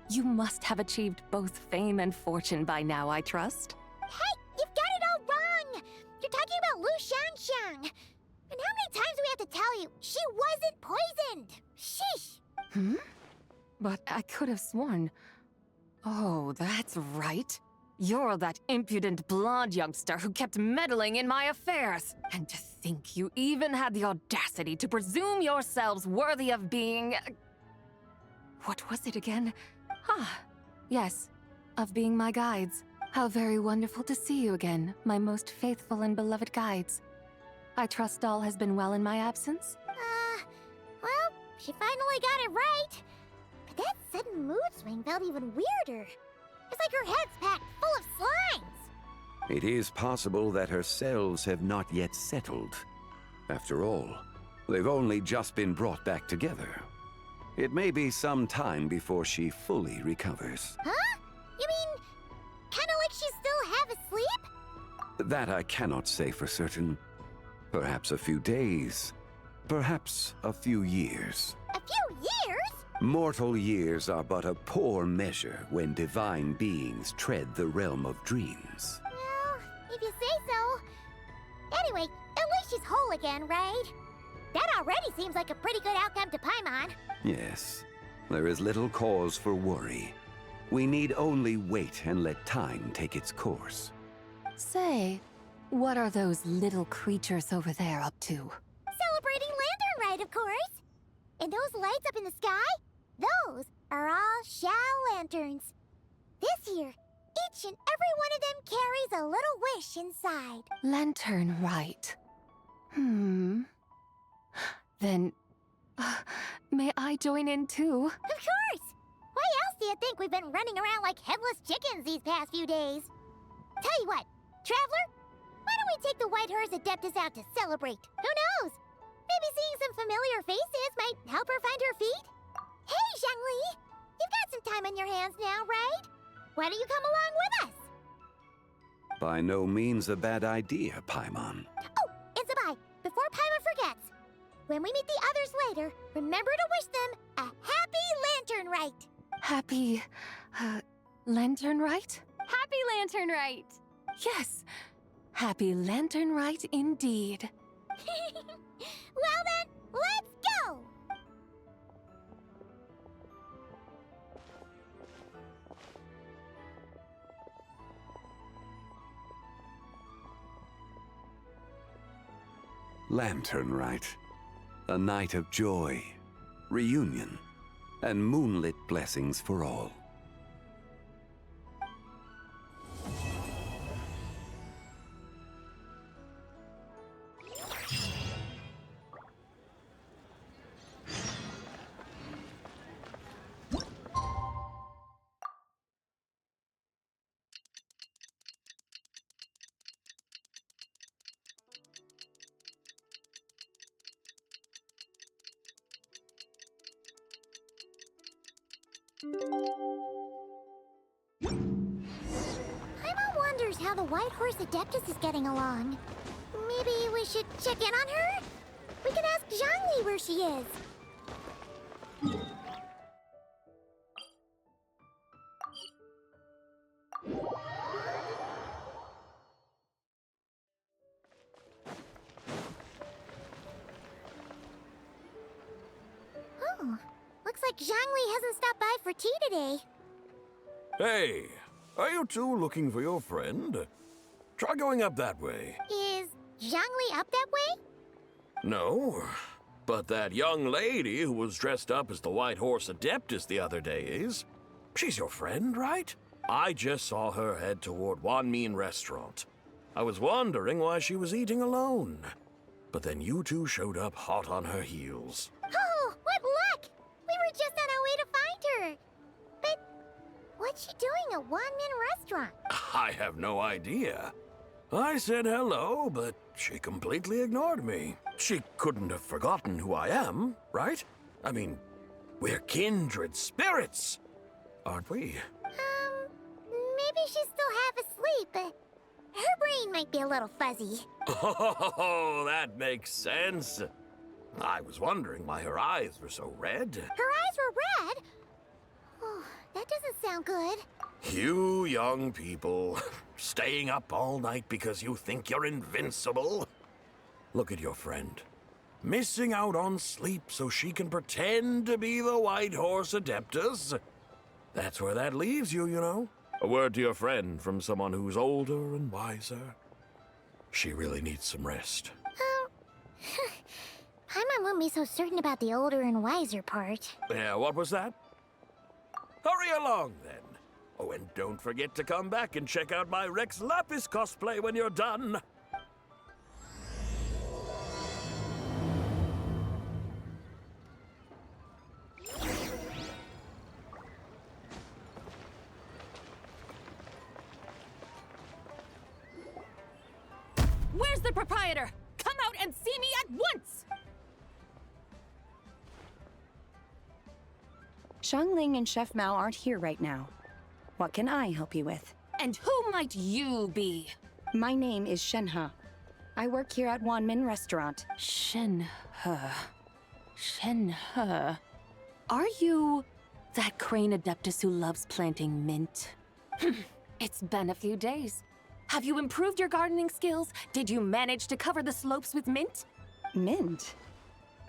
You must have achieved both fame and fortune by now, I trust. Hey, you've got it all wrong! You're talking about Lu Xiangxiang. And how many times do we have to tell you? She wasn't poisoned! Sheesh! Hmm? But I could have sworn... Oh, that's right. You're that impudent blonde youngster who kept meddling in my affairs. And to think you even had the audacity to presume yourselves worthy of being... What was it again? Ah, yes, of being my guides. How very wonderful to see you again, my most faithful and beloved guides. I trust all has been well in my absence? Well, she finally got it right. But that sudden mood swing felt even weirder. It's like her head's packed full of slimes. It is possible that her cells have not yet settled. After all, they've only just been brought back together. It may be some time before she fully recovers. Huh? You mean, kinda like she's still half asleep? That I cannot say for certain. Perhaps a few days. Perhaps a few years. A few years? Mortal years are but a poor measure when divine beings tread the realm of dreams. Well, if you say so. Anyway, at least she's whole again, right? That already seems like a pretty good outcome to Paimon. Yes, there is little cause for worry. We need only wait and let time take its course. Say, what are those little creatures over there up to? Celebrating Lantern Rite, of course. And those lights up in the sky? Those are all Xiao lanterns. This year, each and every one of them carries a little wish inside. Lantern Rite. Then, may I join in too? Of course! Why else do you think we've been running around like headless chickens these past few days? Tell you what, Traveler, why don't we take the White Horse Adeptus out to celebrate? Who knows? Maybe seeing some familiar faces might help her find her feet? Hey, Zhangli! You've got some time on your hands now, right? Why don't you come along with us? By no means a bad idea, Paimon. Oh, and Sabai, before Paimon forgets, when we meet the others later, remember to wish them a happy Lantern Rite. Happy, Lantern Rite? Happy Lantern Rite! Yes, happy Lantern Rite indeed. Well then, let's go! Lantern Rite. A night of joy, reunion, and moonlit blessings for all. Paimon wonders how the White Horse Adeptus is getting along. Maybe we should check in on her? We can ask Zhangli where she is. Oh, looks like Zhangli hasn't stopped by for tea today. Hey, are you two looking for your friend? Try going up that way. Is Zhangli up that way? No, but that young lady who was dressed up as the White Horse Adeptus the other day is. She's your friend, right? I just saw her head toward Wan Min Restaurant. I was wondering why she was eating alone. But then you two showed up hot on her heels. Oh, what luck! she doing at Wanmin Restaurant? I have no idea. I said hello, but she completely ignored me. She couldn't have forgotten who I am, right? I mean, we're kindred spirits, aren't we? Maybe she's still half asleep, but her brain might be a little fuzzy. Oh, that makes sense. I was wondering why her eyes were so red. Her eyes were red? Oh, that doesn't sound good. You young people, staying up all night because you think you're invincible. Look at your friend. Missing out on sleep so she can pretend to be the White Horse Adeptus. That's where that leaves you, you know. A word to your friend from someone who's older and wiser. She really needs some rest. Paimon won't be so certain about the older and wiser part. Yeah, what was that? Hurry along, then. Oh, and don't forget to come back and check out my Rex Lapis cosplay when you're done. Where's the proprietor? Come out and see me at once! Xiangling and Chef Mao aren't here right now. What can I help you with? And who might you be? My name is Shenhe. I work here at Wanmin Restaurant. Shenhe. Shenhe. Are you that crane adeptus who loves planting mint? It's been a few days. Have you improved your gardening skills? Did you manage to cover the slopes with mint? Mint?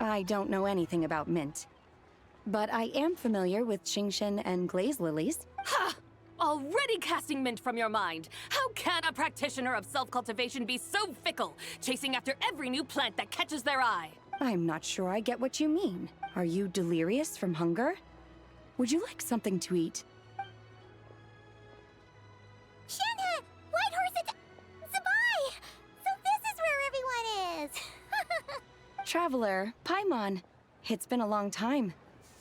I don't know anything about mint. But I am familiar with Genshin and glaze lilies. Ha! Already casting mint from your mind. How can a practitioner of self-cultivation be so fickle, chasing after every new plant that catches their eye? I'm not sure I get what you mean. Are you delirious from hunger? Would you like something to eat? Shenhe! White Horse Zabai! So this is where everyone is! Traveler, Paimon. It's been a long time.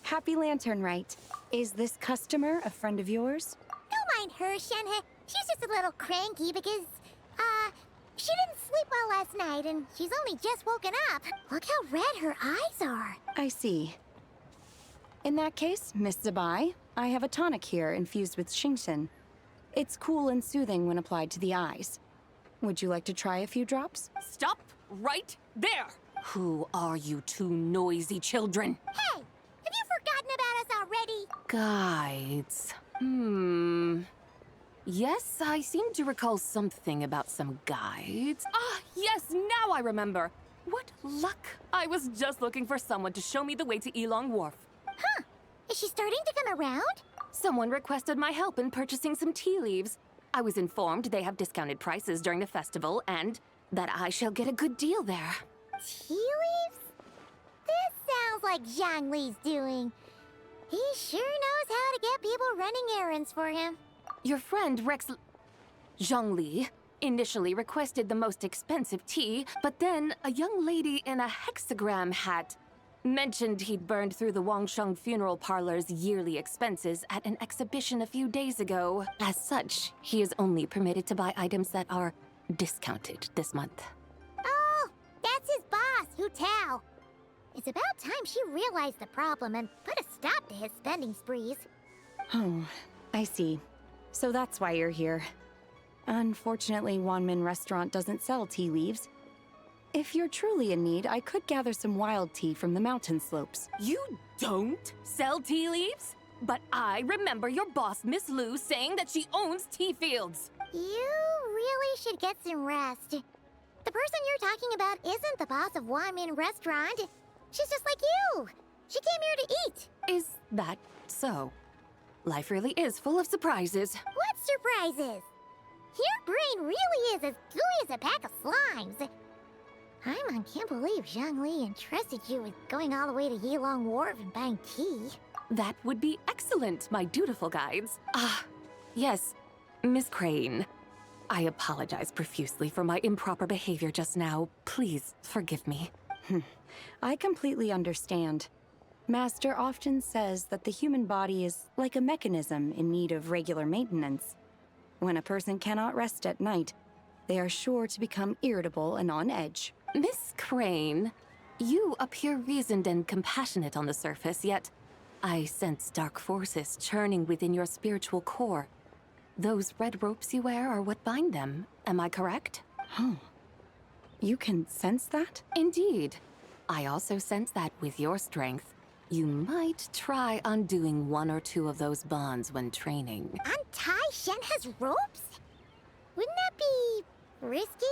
Happy Lantern Rite. Is this customer a friend of yours? Don't mind her, Shenhe. She's just a little cranky because, she didn't sleep well last night and she's only just woken up. Look how red her eyes are. I see. In that case, Miss Zabai, I have a tonic here infused with Genshin. It's cool and soothing when applied to the eyes. Would you like to try a few drops? Stop right there! Who are you two noisy children? Hey! Have you forgotten about us already? Guides. Yes, I seem to recall something about some guides. Ah, yes, now I remember. What luck! I was just looking for someone to show me the way to Elong Wharf. Huh. Is she starting to come around? Someone requested my help in purchasing some tea leaves. I was informed they have discounted prices during the festival and that I shall get a good deal there. Tea leaves? This sounds like Zhongli's doing. He sure knows how to get people running errands for him. Your friend Rex Zhongli initially requested the most expensive tea, but then a young lady in a hexagram hat mentioned he'd burned through the Wangsheng funeral parlor's yearly expenses at an exhibition a few days ago. As such, he is only permitted to buy items that are discounted this month. Oh, that's his boss, Hu Tao. It's about time she realized the problem and put a stop to his spending sprees. Oh, I see. So that's why you're here. Unfortunately, Wanmin Restaurant doesn't sell tea leaves. If you're truly in need, I could gather some wild tea from the mountain slopes. You don't sell tea leaves? But I remember your boss, Miss Lu, saying that she owns tea fields. You really should get some rest. The person you're talking about isn't the boss of Wanmin Restaurant. She's just like you. She came here to eat. Is that so? Life really is full of surprises. What surprises? Your brain really is as gooey as a pack of slimes. Paimon can't believe Zhongli entrusted you with going all the way to Yilong Wharf and buying tea. That would be excellent, my dutiful guides. Yes, Miss Crane. I apologize profusely for my improper behavior just now. Please forgive me. I completely understand. Master often says that the human body is like a mechanism in need of regular maintenance. When a person cannot rest at night, they are sure to become irritable and on edge. Miss Crane, you appear reasoned and compassionate on the surface, yet I sense dark forces churning within your spiritual core. Those red ropes you wear are what bind them, am I correct? Oh. You can sense that? Indeed. I also sense that with your strength, you might try undoing one or two of those bonds when training. Untie Shenhe's ropes? Wouldn't that be risky?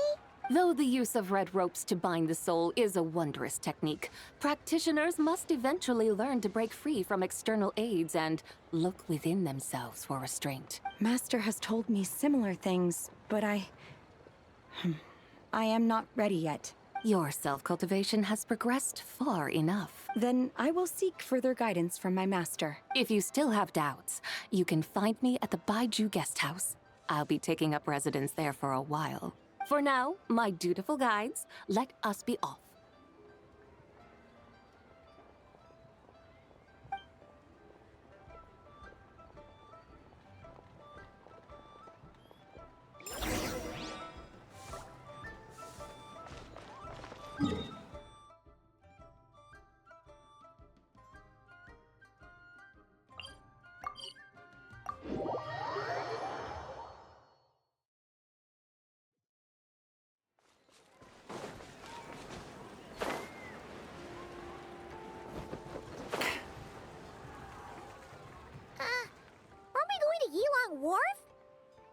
Though the use of red ropes to bind the soul is a wondrous technique, practitioners must eventually learn to break free from external aids and look within themselves for restraint. Master has told me similar things, but I am not ready yet. Your self-cultivation has progressed far enough. Then I will seek further guidance from my master. If you still have doubts, you can find me at the Baiju Guest House. I'll be taking up residence there for a while. For now, my dutiful guides, let us be off. Wharf?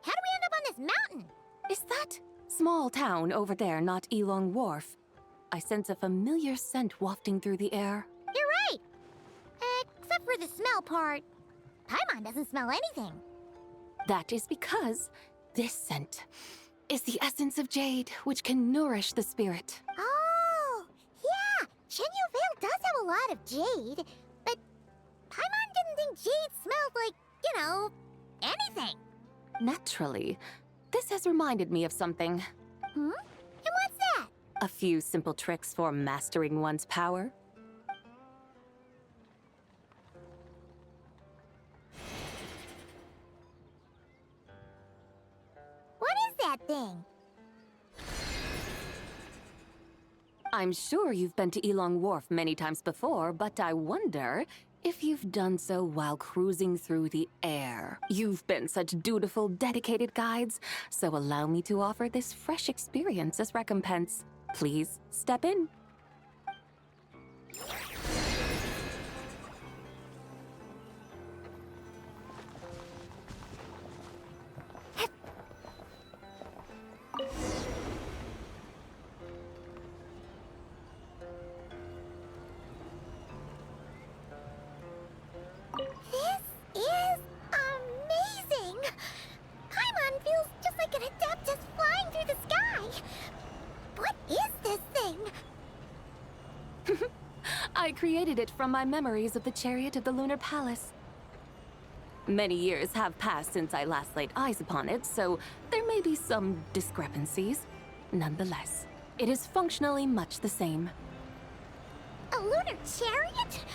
How do we end up on this mountain? Is that small town over there not Elong Wharf? I sense a familiar scent wafting through the air. You're right! Except for the smell part. Paimon doesn't smell anything. That is because this scent is the essence of jade, which can nourish the spirit. Oh, yeah! Shenyu Vale does have a lot of jade, but Paimon didn't think jade smelled like, you know, anything. Naturally. This has reminded me of something. Hmm? And what's that? A few simple tricks for mastering one's power. What is that thing? I'm sure you've been to Elong Wharf many times before, but I wonder if you've done so while cruising through the air. You've been such dutiful, dedicated guides, so allow me to offer this fresh experience as recompense. Please step in. This is amazing! Paimon feels just like an Adeptus flying through the sky! What is this thing? I created it from my memories of the chariot of the Lunar Palace. Many years have passed since I last laid eyes upon it, so there may be some discrepancies. Nonetheless, it is functionally much the same. A lunar chariot?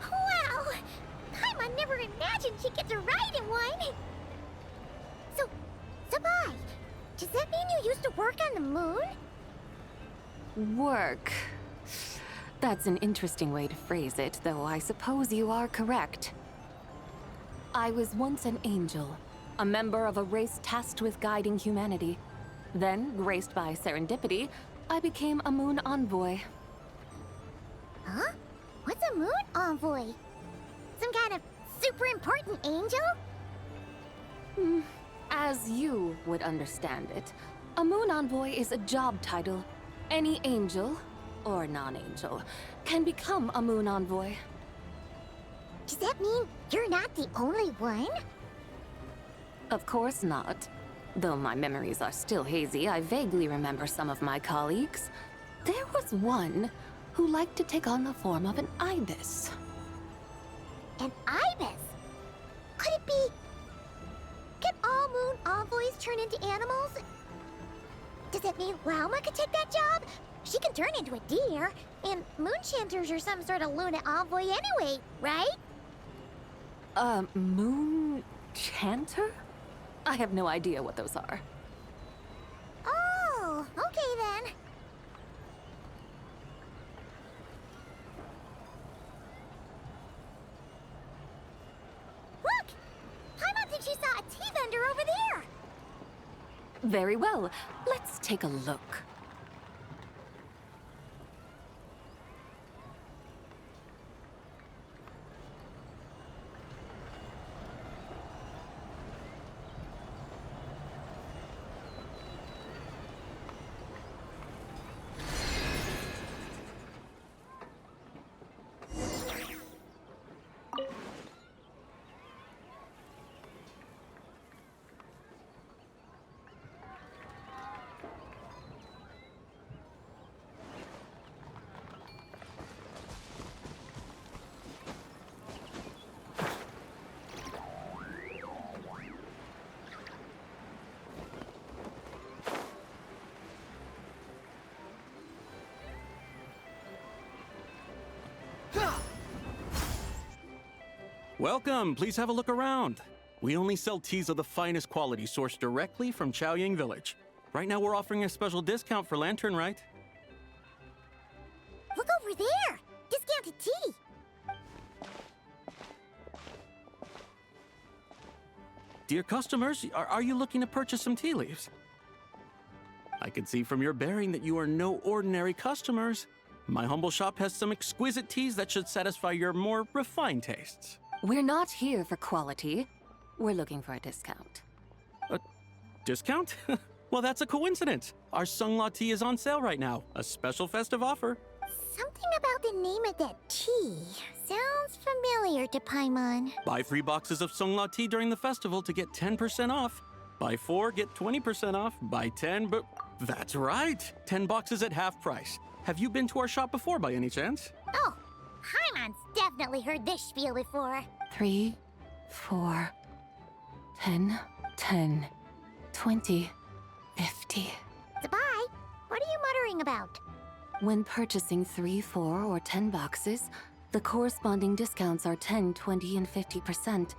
Wow! Paimon never imagined she'd get to ride in one! So, Sabai, does that mean you used to work on the moon? Work. That's an interesting way to phrase it, though I suppose you are correct. I was once an angel, a member of a race tasked with guiding humanity. Then, graced by serendipity, I became a moon envoy. Huh? What's a moon envoy? Some kind of super important angel? As you would understand it, a moon envoy is a job title. Any angel, or non-angel, can become a moon envoy. Does that mean you're not the only one? Of course not. Though my memories are still hazy, I vaguely remember some of my colleagues. There was one who liked to take on the form of an ibis. An ibis? Could it be... Can all moon envoys turn into animals? Does that mean Lauma could take that job? She can turn into a deer. And moonchanters are some sort of Luna envoy anyway, right? Moon chanter? I have no idea what those are. Oh, okay then. Look! Paimon thinks she saw a tea vendor over there! Very well. Let's take a look. Welcome, please have a look around. We only sell teas of the finest quality sourced directly from Chaoying Village. Right now we're offering a special discount for Lantern Rite. Look over there! Discounted tea! Dear customers, are you looking to purchase some tea leaves? I can see from your bearing that you are no ordinary customers. My humble shop has some exquisite teas that should satisfy your more refined tastes. We're not here for quality. We're looking for a discount. A discount? Well, that's a coincidence. Our Sungla tea is on sale right now. A special festive offer. Something about the name of that tea sounds familiar to Paimon. Buy 3 boxes of Sungla tea during the festival to get 10% off. Buy 4, get 20% off. Buy 10, but that's right. 10 boxes at half price. Have you been to our shop before by any chance? Oh, Paimon's definitely heard this spiel before. 3, 4, 10, 10, 20, 50. Zabai, what are you muttering about? When purchasing 3, 4, or 10 boxes, the corresponding discounts are 10, 20, and 50%.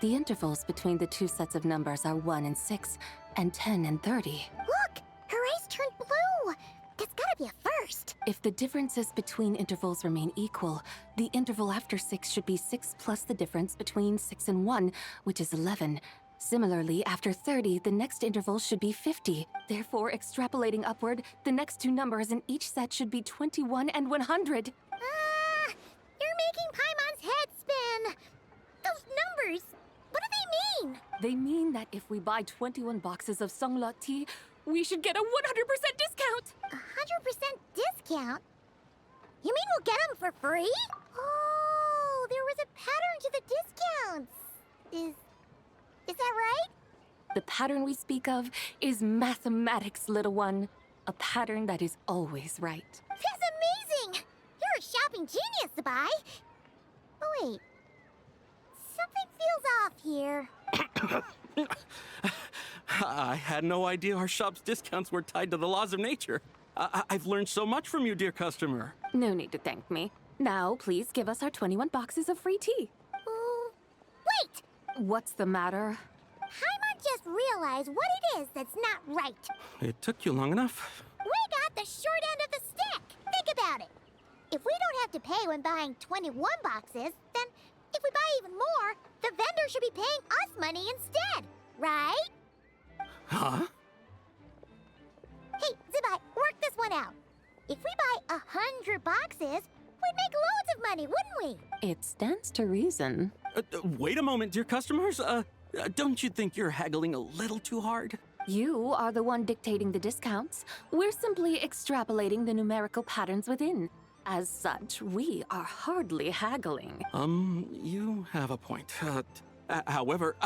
The intervals between the two sets of numbers are 1 and 6, and 10 and 30. Look! Her eyes turned blue! That's gotta be a first. If the differences between intervals remain equal, the interval after 6 should be 6 plus the difference between 6 and 1, which is 11. Similarly, after 30, the next interval should be 50. Therefore, extrapolating upward, the next two numbers in each set should be 21 and 100. You're making Paimon's head spin. Those numbers, what do they mean? They mean that if we buy 21 boxes of Sungla tea, we should get a 100% discount! 100% discount? You mean we'll get them for free? Oh, there was a pattern to the discounts. Is that right? The pattern we speak of is mathematics, little one. A pattern that is always right. That's amazing! You're a shopping genius, Zabai. Oh, wait. Something feels off here. I had no idea our shop's discounts were tied to the laws of nature. I've learned so much from you, dear customer. No need to thank me. Now, please give us our 21 boxes of free tea. Wait! What's the matter? Paimon just realized what it is that's not right. It took you long enough. We got the short end of the stick. Think about it. If we don't have to pay when buying 21 boxes, then if we buy even more, the vendor should be paying us money instead, right? Huh? Hey, Zabai, work this one out. If we buy 100 boxes, we'd make loads of money, wouldn't we? It stands to reason. Wait a moment, dear customers. Don't you think you're haggling a little too hard? You are the one dictating the discounts. We're simply extrapolating the numerical patterns within. As such, we are hardly haggling. You have a point. However,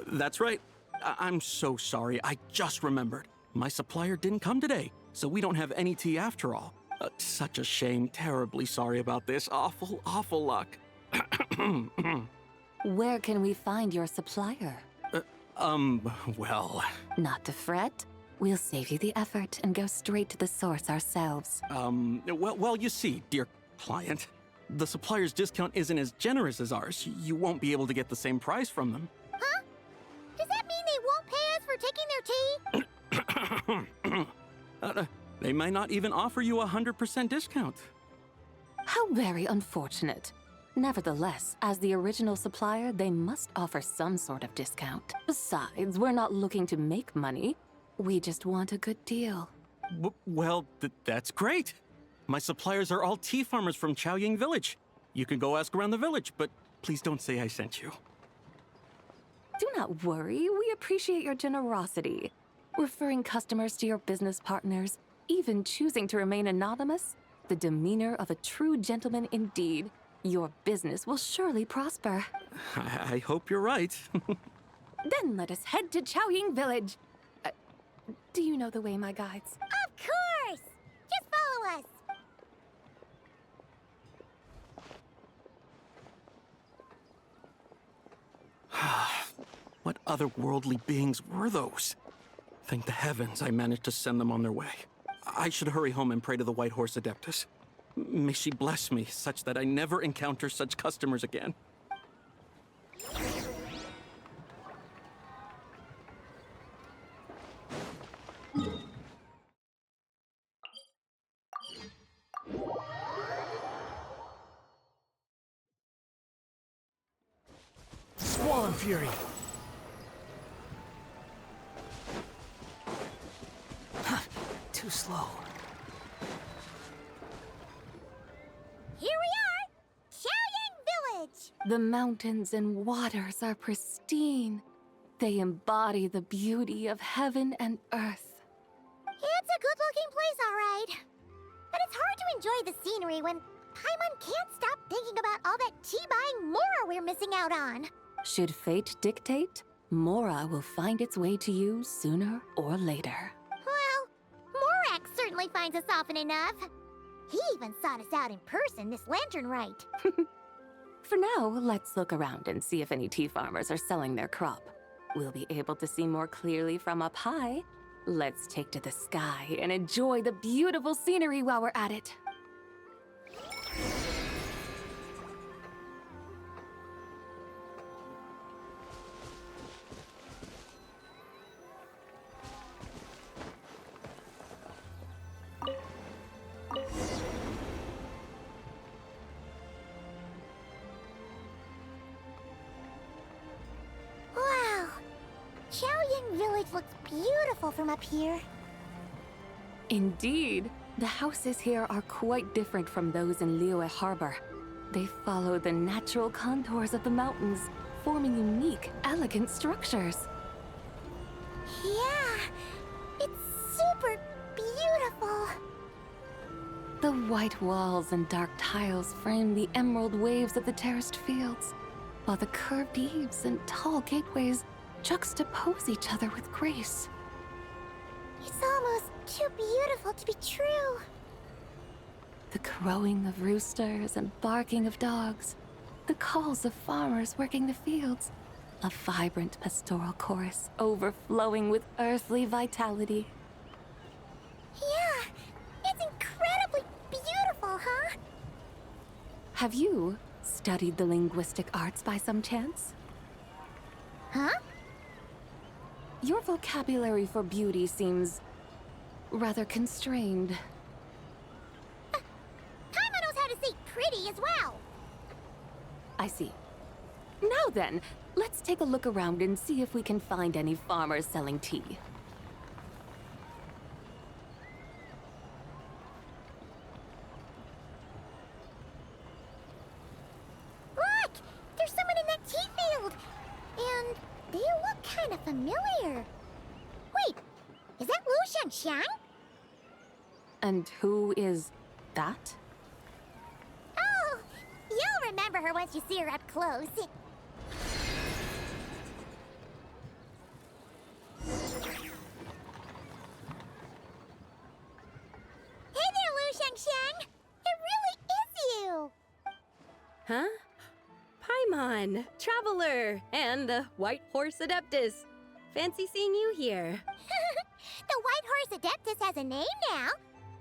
that's right. I'm so sorry. I just remembered. My supplier didn't come today, so we don't have any tea after all. Such a shame. Terribly sorry about this. Awful luck. Where can we find your supplier? Well... Not to fret. We'll save you the effort and go straight to the source ourselves. Well, you see, dear client, the supplier's discount isn't as generous as ours. You won't be able to get the same price from them. Huh? Does that mean they won't pay us for taking their tea? They might not even offer you a 100% discount. How very unfortunate. Nevertheless, as the original supplier, they must offer some sort of discount. Besides, we're not looking to make money. We just want a good deal. Well, that's great. My suppliers are all tea farmers from Chaoying Village. You can go ask around the village, but please don't say I sent you. Do not worry, we appreciate your generosity. Referring customers to your business partners, even choosing to remain anonymous, the demeanor of a true gentleman indeed. Your business will surely prosper. I hope you're right. Then let us head to Chaoying Village. Do you know the way, my guides? Of course! Just follow us. What otherworldly beings were those? Thank the heavens I managed to send them on their way. I should hurry home and pray to the White Horse Adeptus. May she bless me such that I never encounter such customers again. Swollen Fury! Too slow. Here we are! Chaoying Village! The mountains and waters are pristine. They embody the beauty of heaven and earth. It's a good-looking place, all right. But it's hard to enjoy the scenery when Paimon can't stop thinking about all that tea-buying Mora we're missing out on. Should fate dictate, Mora will find its way to you sooner or later. Well, Morak certainly finds us often enough. He even sought us out in person this lantern Rite. For now, let's look around and see if any tea farmers are selling their crop. We'll be able to see more clearly from up high. Let's take to the sky and enjoy the beautiful scenery while we're at it. Wow! Chaoying Village looks beautiful from up here. Indeed, the houses here are quite different from those in Liyue Harbor. They follow the natural contours of the mountains, forming unique, elegant structures. Yeah, it's super beautiful. The white walls and dark tiles frame the emerald waves of the terraced fields, while the curved eaves and tall gateways juxtapose each other with grace. It's almost too beautiful to be true. The crowing of roosters and barking of dogs, the calls of farmers working the fields, a vibrant pastoral chorus overflowing with earthly vitality. Yeah, it's incredibly beautiful, huh? Have you studied the linguistic arts by some chance? Huh? Your vocabulary for beauty seems rather constrained. Paimon knows how to say pretty as well. I see. Now then, let's take a look around and see if we can find any farmers selling tea. Look! There's someone in that tea field! And they look kind of familiar. Wait, is that Lu Xiangxiang? And who is that? Oh, you'll remember her once you see her up close. Hey there, Lu Xiangxiang! It really is you! Huh? Paimon, Traveler, and the White Horse Adeptus. Fancy seeing you here. The White Horse Adeptus has a name now.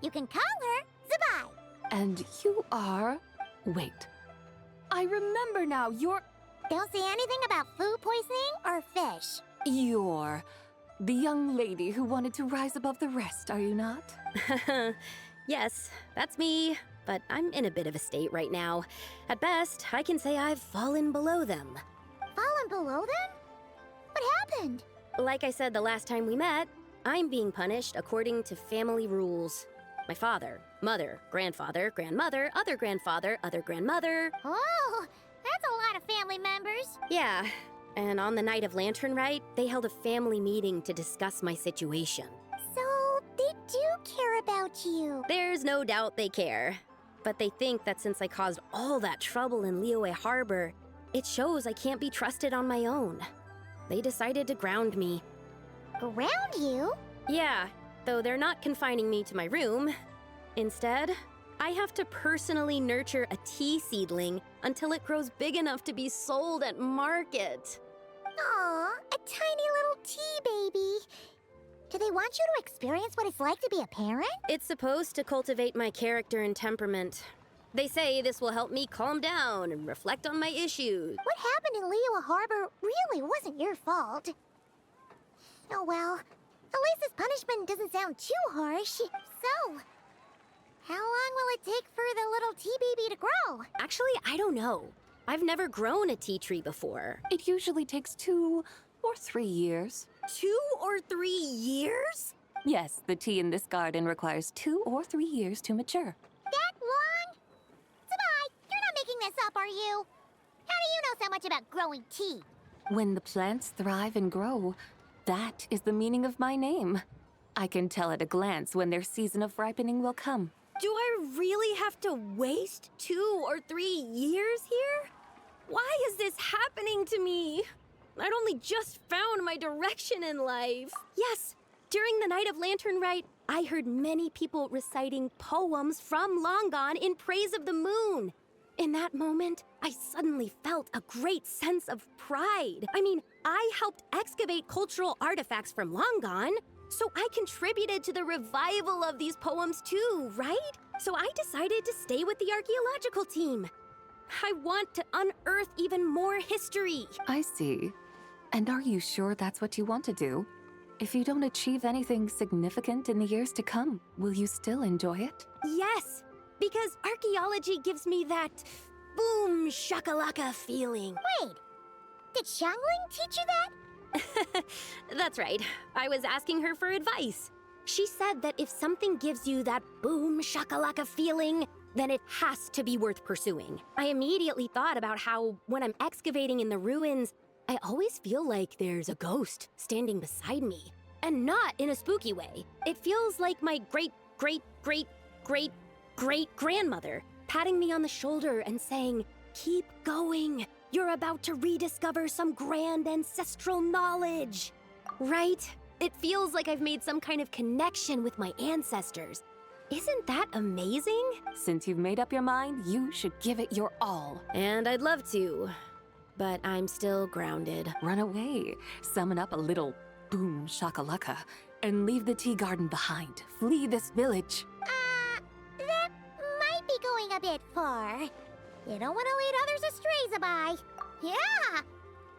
You can call her Zabai. And you are... Wait. I remember now, you're... Don't say anything about food poisoning or fish. You're... the young lady who wanted to rise above the rest, are you not? Yes, that's me. But I'm in a bit of a state right now. At best, I can say I've fallen below them. Fallen below them? What happened? Like I said the last time we met, I'm being punished according to family rules. My father, mother, grandfather, grandmother, other grandfather, other grandmother. Oh, that's a lot of family members. Yeah, and on the night of Lantern Rite, they held a family meeting to discuss my situation. So, they do care about you. There's no doubt they care. But they think that since I caused all that trouble in Liyue Harbor, it shows I can't be trusted on my own. They decided to ground me. Ground you? Yeah, though they're not confining me to my room. Instead, I have to personally nurture a tea seedling until it grows big enough to be sold at market. Aw, a tiny little tea baby. Do they want you to experience what it's like to be a parent? It's supposed to cultivate my character and temperament. They say this will help me calm down and reflect on my issues. What happened in Liyue Harbor really wasn't your fault. Oh well, at least this punishment doesn't sound too harsh. So, how long will it take for the little tea baby to grow? Actually, I don't know. I've never grown a tea tree before. It usually takes 2 or 3 years. 2 or 3 years? Yes, the tea in this garden requires 2 or 3 years to mature. That long? Zabai, you're not making this up, are you? How do you know so much about growing tea? When the plants thrive and grow, that is the meaning of my name. I can tell at a glance when their season of ripening will come. Do I really have to waste 2 or 3 years here? Why is this happening to me? I'd only just found my direction in life. Yes, during the night of Lantern Rite, I heard many people reciting poems from Long Gone in praise of the moon. In that moment, I suddenly felt a great sense of pride. I mean, I helped excavate cultural artifacts from Long Gone, so I contributed to the revival of these poems too, right? So I decided to stay with the archaeological team. I want to unearth even more history. I see. And are you sure that's what you want to do? If you don't achieve anything significant in the years to come, will you still enjoy it? Yes, because archaeology gives me that boom shakalaka feeling. Wait, did Xiangling teach you that? That's right. I was asking her for advice. She said that if something gives you that boom shakalaka feeling, then it has to be worth pursuing. I immediately thought about how when I'm excavating in the ruins, I always feel like there's a ghost standing beside me. And not in a spooky way. It feels like my great-great-great-great-great-grandmother patting me on the shoulder and saying, "Keep going. You're about to rediscover some grand ancestral knowledge." Right? It feels like I've made some kind of connection with my ancestors. Isn't that amazing? Since you've made up your mind, you should give it your all. And I'd love to. But I'm still grounded. Run away. Summon up a little boom shakalaka and leave the tea garden behind. Flee this village. That might be going a bit far. You don't want to lead others astray, Zabai. Yeah!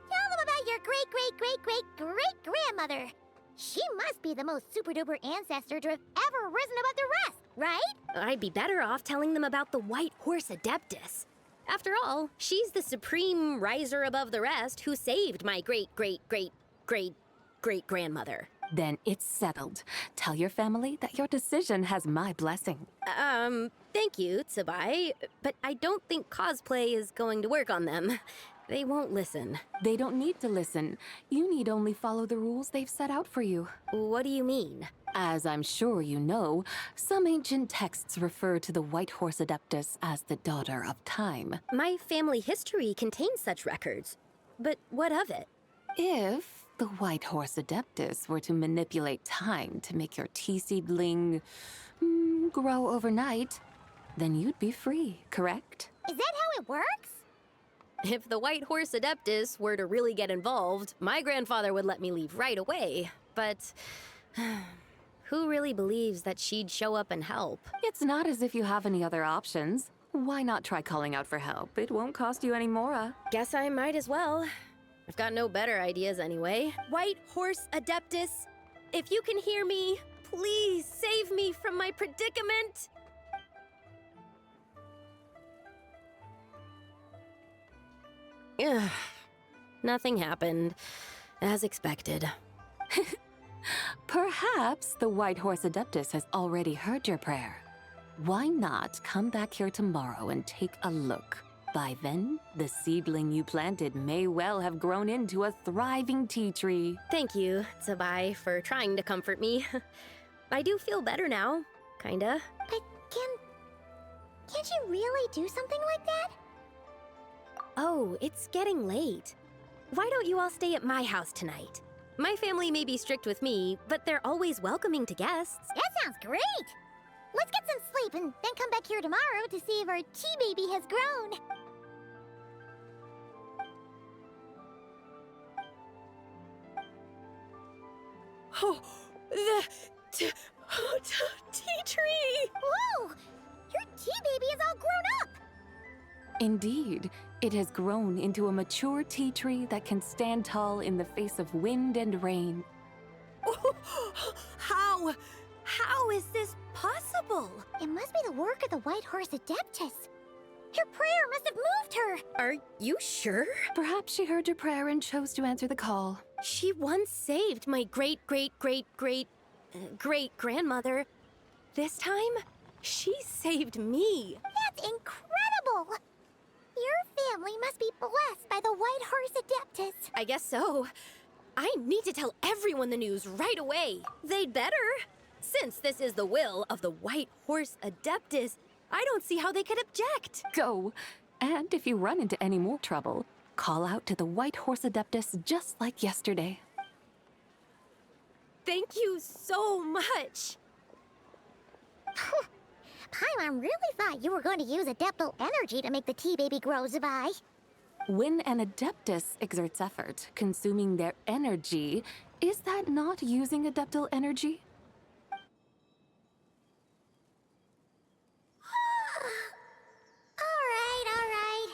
Tell them about your great-great-great-great-great-grandmother. She must be the most super-duper ancestor to have ever risen above the rest, right? I'd be better off telling them about the White Horse Adeptus. After all, she's the supreme riser above the rest who saved my great-great-great-great-great-grandmother. Then it's settled. Tell your family that your decision has my blessing. Thank you, Tsubai, but I don't think cosplay is going to work on them. They won't listen. They don't need to listen. You need only follow the rules they've set out for you. What do you mean? As I'm sure you know, some ancient texts refer to the White Horse Adeptus as the Daughter of Time. My family history contains such records. But what of it? If the White Horse Adeptus were to manipulate time to make your tea seedling grow overnight, then you'd be free, correct? Is that how it works? If the White Horse Adeptus were to really get involved, my grandfather would let me leave right away. But who really believes that she'd show up and help? It's not as if you have any other options. Why not try calling out for help? It won't cost you any more. Guess I might as well. I've got no better ideas anyway. White Horse Adeptus, if you can hear me, please save me from my predicament. Ugh. Nothing happened, as expected. Perhaps the White Horse Adeptus has already heard your prayer. Why not come back here tomorrow and take a look? By then, the seedling you planted may well have grown into a thriving tea tree. Thank you, Tsabai, for trying to comfort me. I do feel better now, kinda. But can't you really do something like that? Oh, it's getting late. Why don't you all stay at my house tonight? My family may be strict with me, but they're always welcoming to guests. That sounds great! Let's get some sleep and then come back here tomorrow to see if our tea baby has grown. Oh, the tea tree! Whoa! Your tea baby is all grown up! Indeed, it has grown into a mature tea tree that can stand tall in the face of wind and rain. How is this possible? It must be the work of the White Horse Adeptus. Your prayer must have moved her. Are you sure? Perhaps she heard your prayer and chose to answer the call. She once saved my great-great-great-great-great-grandmother. This time, she saved me. That's incredible! Your family must be blessed by the White Horse Adeptus. I guess so. I need to tell everyone the news right away. They'd better. Since this is the will of the White Horse Adeptus, I don't see how they could object. Go. And if you run into any more trouble, call out to the White Horse Adeptus just like yesterday. Thank you so much. Paimon really thought you were going to use Adeptal energy to make the tea baby grow, Zabai. When an Adeptus exerts effort, consuming their energy, is that not using Adeptal energy? All right.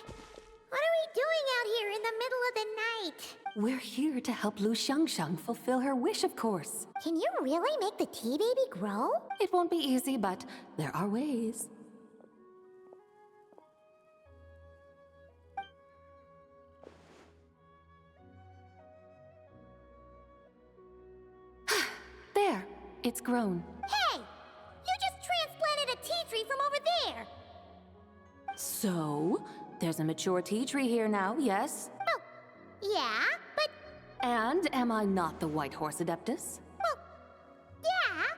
What are we doing out here in the middle of the night? We're here to help Lu Xiangxiang fulfill her wish, of course. Can you really make the tea baby grow? It won't be easy, but there are ways. There, it's grown. Hey! You just transplanted a tea tree from over there! So, there's a mature tea tree here now, yes? Well, yeah, but... And am I not the White Horse Adeptus? Well, yeah.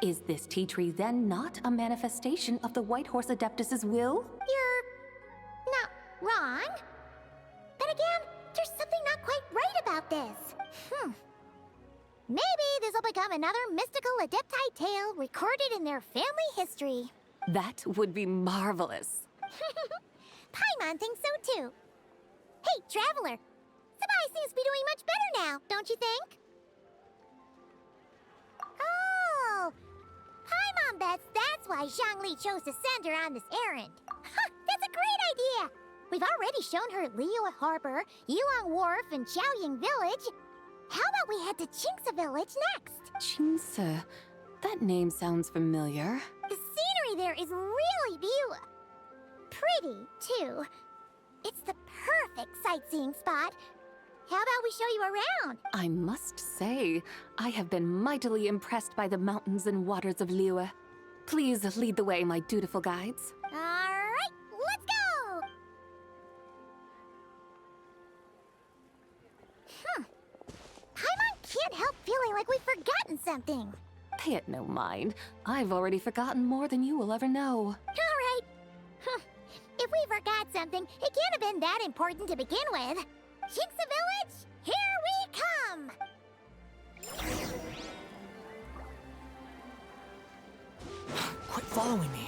Is this tea tree then not a manifestation of the White Horse Adeptus's will? You're... not wrong. But again, there's something not quite right about this. Maybe this will become another mystical Adepti tale recorded in their family history. That would be marvelous. Paimon thinks so too. Hey, Traveler! Sabai seems to be doing much better now, don't you think? Oh! Paimon bets that's why Zhongli chose to send her on this errand. That's a great idea! We've already shown her Liyue Harbor, Yulong Wharf, and Xiaoying Village. How about we head to Qingce Village next? Qingce. That name sounds familiar. The scenery there is really pretty, too. It's the perfect sightseeing spot. How about we show you around? I must say, I have been mightily impressed by the mountains and waters of Liyue. Please lead the way, my dutiful guides. All right, let's go! Paimon can't help feeling like we've forgotten something. Pay it no mind. I've already forgotten more than you will ever know. All right. If we forgot something, it can't have been that important to begin with. Qingce Village, here we come! Quit following me.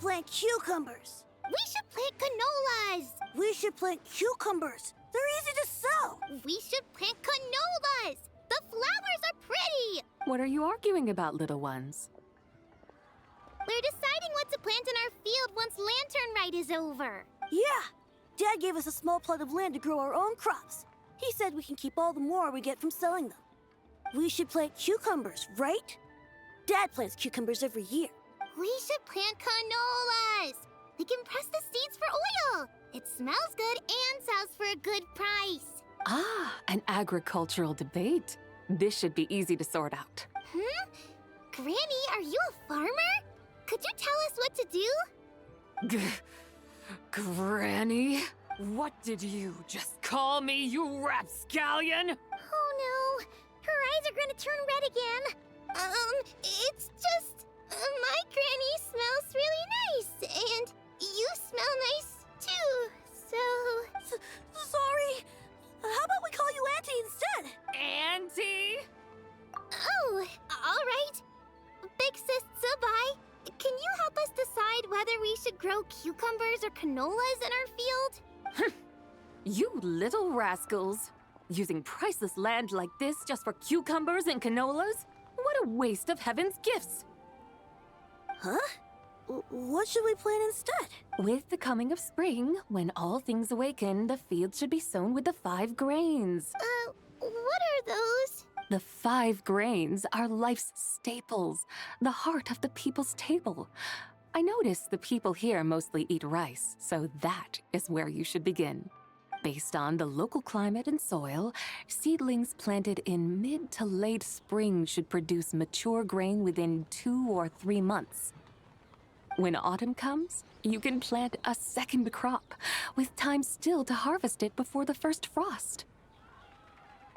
plant cucumbers. We should plant canolas. We should plant cucumbers. They're easy to sell. We should plant canolas. The flowers are pretty. What are you arguing about, little ones? We're deciding what to plant in our field once Lantern Rite is over. Yeah. Dad gave us a small plot of land to grow our own crops. He said we can keep all the more we get from selling them. We should plant cucumbers, right? Dad plants cucumbers every year. We should plant canolas. We can press the seeds for oil. It smells good and sells for a good price. Ah, an agricultural debate. This should be easy to sort out. Granny, are you a farmer? Could you tell us what to do? Granny? What did you just call me, you rapscallion? Oh no, her eyes are gonna turn red again. It's just, my granny smells really nice, and you smell nice too, so... Sorry. How about we call you Auntie instead? Auntie? Oh, all right. Big Sis Zubai, can you help us decide whether we should grow cucumbers or canolas in our field? You little rascals! Using priceless land like this just for cucumbers and canolas? What a waste of heaven's gifts! Huh? What should we plant instead? With the coming of spring, when all things awaken, the fields should be sown with the 5 grains. What are those? The 5 grains are life's staples, the heart of the people's table. I notice the people here mostly eat rice, so that is where you should begin. Based on the local climate and soil, seedlings planted in mid to late spring should produce mature grain within 2 or 3 months. When autumn comes, you can plant a second crop, with time still to harvest it before the first frost.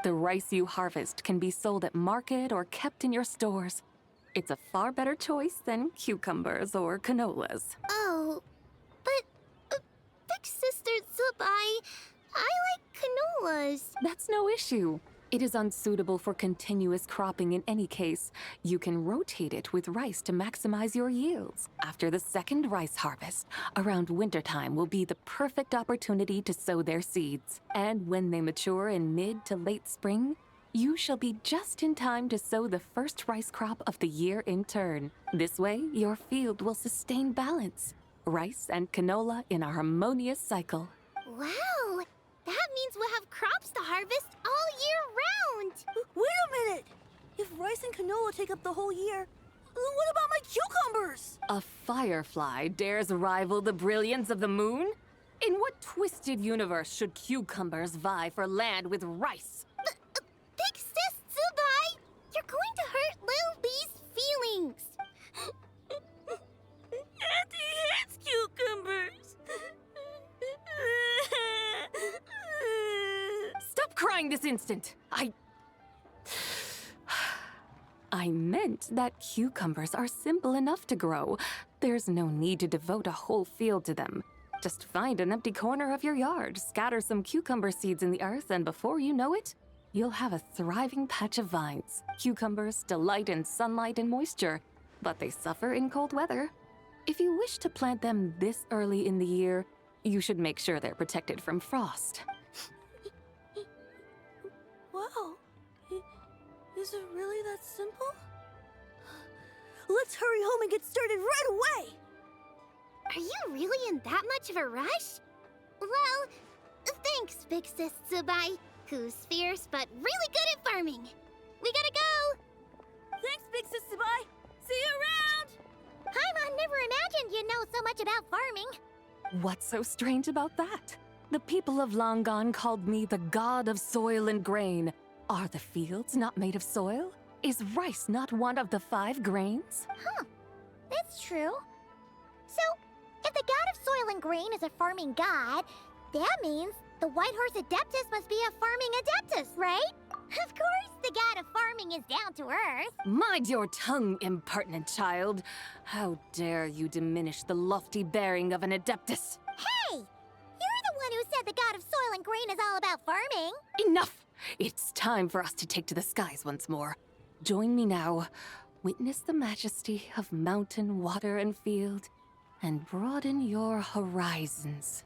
The rice you harvest can be sold at market or kept in your stores. It's a far better choice than cucumbers or canolas. Oh, but Big Sister Zubai, I like canolas. That's no issue. It is unsuitable for continuous cropping in any case. You can rotate it with rice to maximize your yields. After the second rice harvest, around wintertime will be the perfect opportunity to sow their seeds. And when they mature in mid to late spring, you shall be just in time to sow the first rice crop of the year in turn. This way, your field will sustain balance. Rice and canola in a harmonious cycle. Wow, that means we'll have crops to harvest all year round. Wait a minute! If rice and canola take up the whole year, what about my cucumbers? A firefly dares rival the brilliance of the moon? In what twisted universe should cucumbers vie for land with rice? Big Sis Zubai, you're going to hurt Lil Lee's feelings. Auntie hates cucumbers. Stop crying this instant! I meant that cucumbers are simple enough to grow. There's no need to devote a whole field to them. Just find an empty corner of your yard, scatter some cucumber seeds in the earth, and before you know it, you'll have a thriving patch of vines. Cucumbers delight in sunlight and moisture, but they suffer in cold weather. If you wish to plant them this early in the year, you should make sure they're protected from frost. Wow. Is it really that simple? Let's hurry home and get started right away! Are you really in that much of a rush? Well, thanks, Big Sis Zubai, who's fierce but really good at farming. We gotta go! Thanks, Big Sis Zubai! See you around! Paimon never imagined you'd know so much about farming. What's so strange about that? The people of Long Gone called me the god of soil and grain. Are the fields not made of soil? Is rice not one of the 5 grains? That's true. So, if the god of soil and grain is a farming god, that means the White Horse Adeptus must be a farming adeptus, right? Of course, the god of farming is down to earth. Mind your tongue, impertinent child. How dare you diminish the lofty bearing of an adeptus? Hey! You're the one who said the god of soil and grain is all about farming. Enough! It's time for us to take to the skies once more. Join me now. Witness the majesty of mountain, water, and field. and broaden your horizons.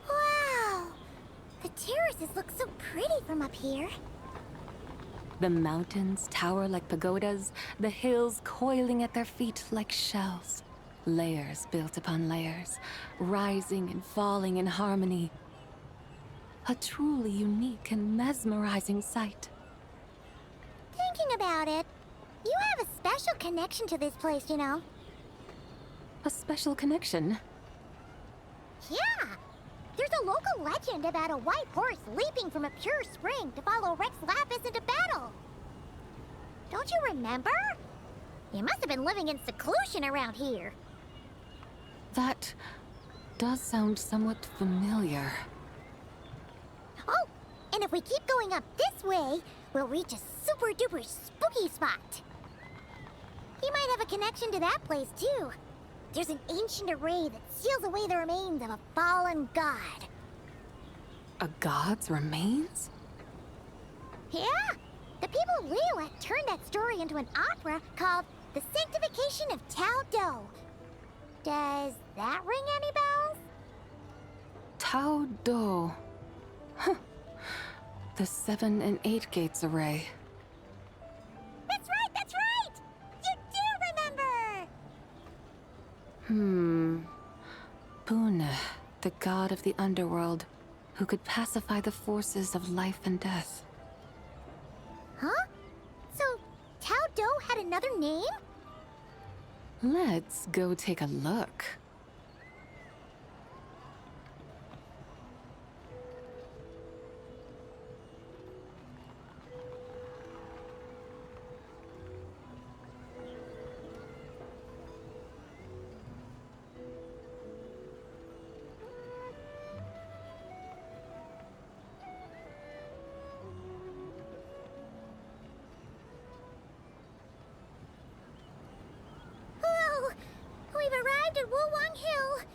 Wow! The terraces look so pretty from up here. The mountains tower like pagodas, the hills coiling at their feet like shells. Layers built upon layers, rising and falling in harmony. A truly unique and mesmerizing sight. Thinking about it, you have a special connection to this place, you know. A special connection? Yeah! There's a local legend about a white horse leaping from a pure spring to follow Rex Lapis into battle. Don't you remember? You must have been living in seclusion around here. That does sound somewhat familiar. Oh, and if we keep going up this way, we'll reach a super duper spooky spot. You might have a connection to that place too. There's an ancient array that seals away the remains of a fallen god. A god's remains? Yeah! The people of Liyue turned that story into an opera called The Sanctification of Tao Do. Does that ring any bells? Tao Do. Huh. The 7 and 8 gates array. That's right, that's right! You do remember! Bune, the god of the underworld, who could pacify the forces of life and death. Huh? So, Tao Do had another name? Let's go take a look. We've arrived at Wulwang Hill.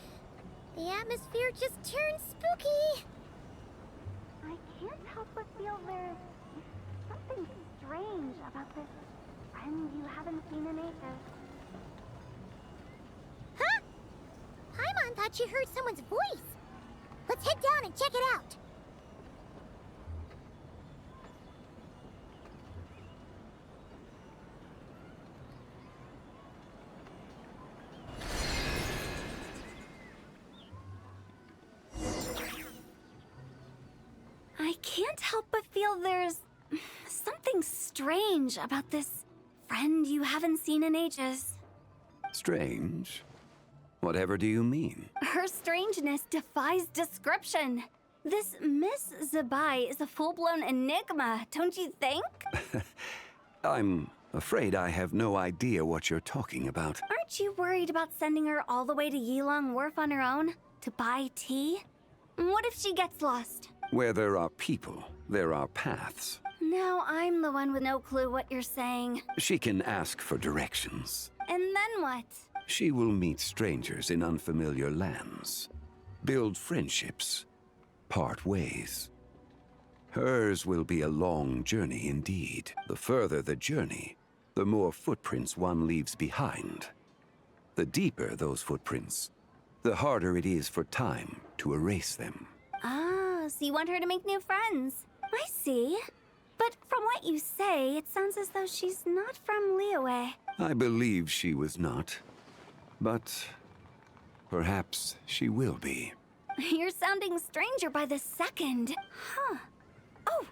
The atmosphere just turned spooky. I can't help but feel there's something strange about this friend you haven't seen in ages. Huh? Paimon thought she heard someone's voice. Let's head down and check it out. I can't help but feel there's something strange about this friend you haven't seen in ages. Strange? Whatever do you mean? Her strangeness defies description. This Miss Zabai is a full-blown enigma, don't you think? I'm afraid I have no idea what you're talking about. Aren't you worried about sending her all the way to Yilong Wharf on her own to buy tea? What if she gets lost? Where there are people, there are paths. Now I'm the one with no clue what you're saying. She can ask for directions. And then what? She will meet strangers in unfamiliar lands, build friendships, part ways. Hers will be a long journey indeed. The further the journey, the more footprints one leaves behind. The deeper those footprints, the harder it is for time to erase them. Ah, so you want her to make new friends. I see. But from what you say, it sounds as though she's not from Liyue. I believe she was not, but perhaps she will be. You're sounding stranger by the second. Huh. Oh,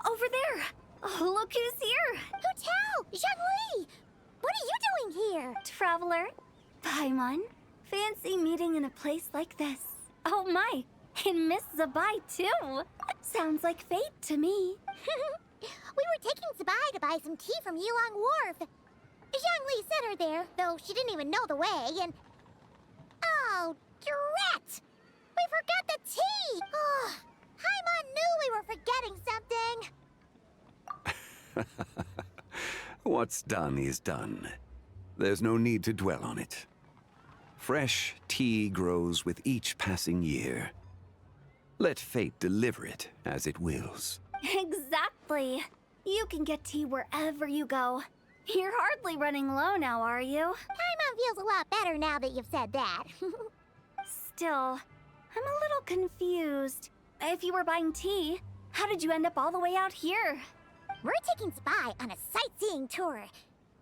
over there. Oh, look who's here. Hotel! Zhongli! What are you doing here? Traveler. Paimon. Fancy meeting in a place like this. Oh my, and Miss Zabai too. Sounds like fate to me. We were taking Zabai to buy some tea from Yilong Wharf. Zhongli sent her there, though she didn't even know the way, and... Oh, drat! We forgot the tea! Oh, Paimon knew we were forgetting something. What's done is done. There's no need to dwell on it. Fresh tea tea grows with each passing year. Let fate deliver it as it wills. Exactly. You can get tea wherever you go. You're hardly running low now, are you? Paimon feels a lot better now that you've said that. Still, I'm a little confused. If you were buying tea, how did you end up all the way out here? We're taking Spy on a sightseeing tour.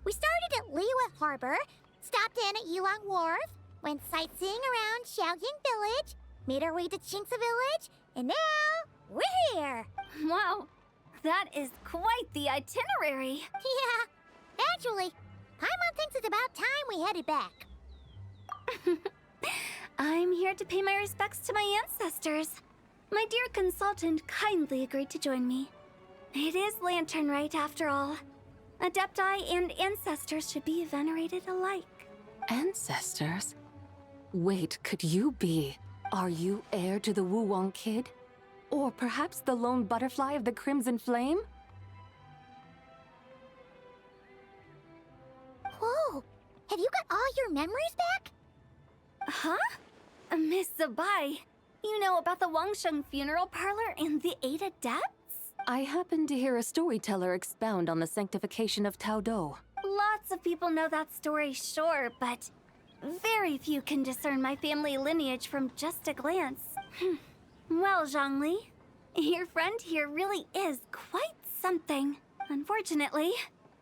We started at Liyue Harbor, stopped in at Yulong Wharf, went sightseeing around Xiaoying Village, made our way to Qingce Village, and now we're here. Wow, that is quite the itinerary. Yeah, actually, Paimon thinks it's about time we headed back. I'm here to pay my respects to my ancestors. My dear consultant kindly agreed to join me. It is Lantern Rite, after all. Adepti and ancestors should be venerated alike. Ancestors? Wait, could you be? Are you heir to the Wuwang kid? Or perhaps the lone butterfly of the Crimson Flame? Whoa, have you got all your memories back? Huh? Miss Zabai, you know about the Wangsheng funeral parlor and the 8 adepts? I happened to hear a storyteller expound on the sanctification of Taodo. Lots of people know that story, sure, but very few can discern my family lineage from just a glance. Well, Zhongli, your friend here really is quite something. Unfortunately,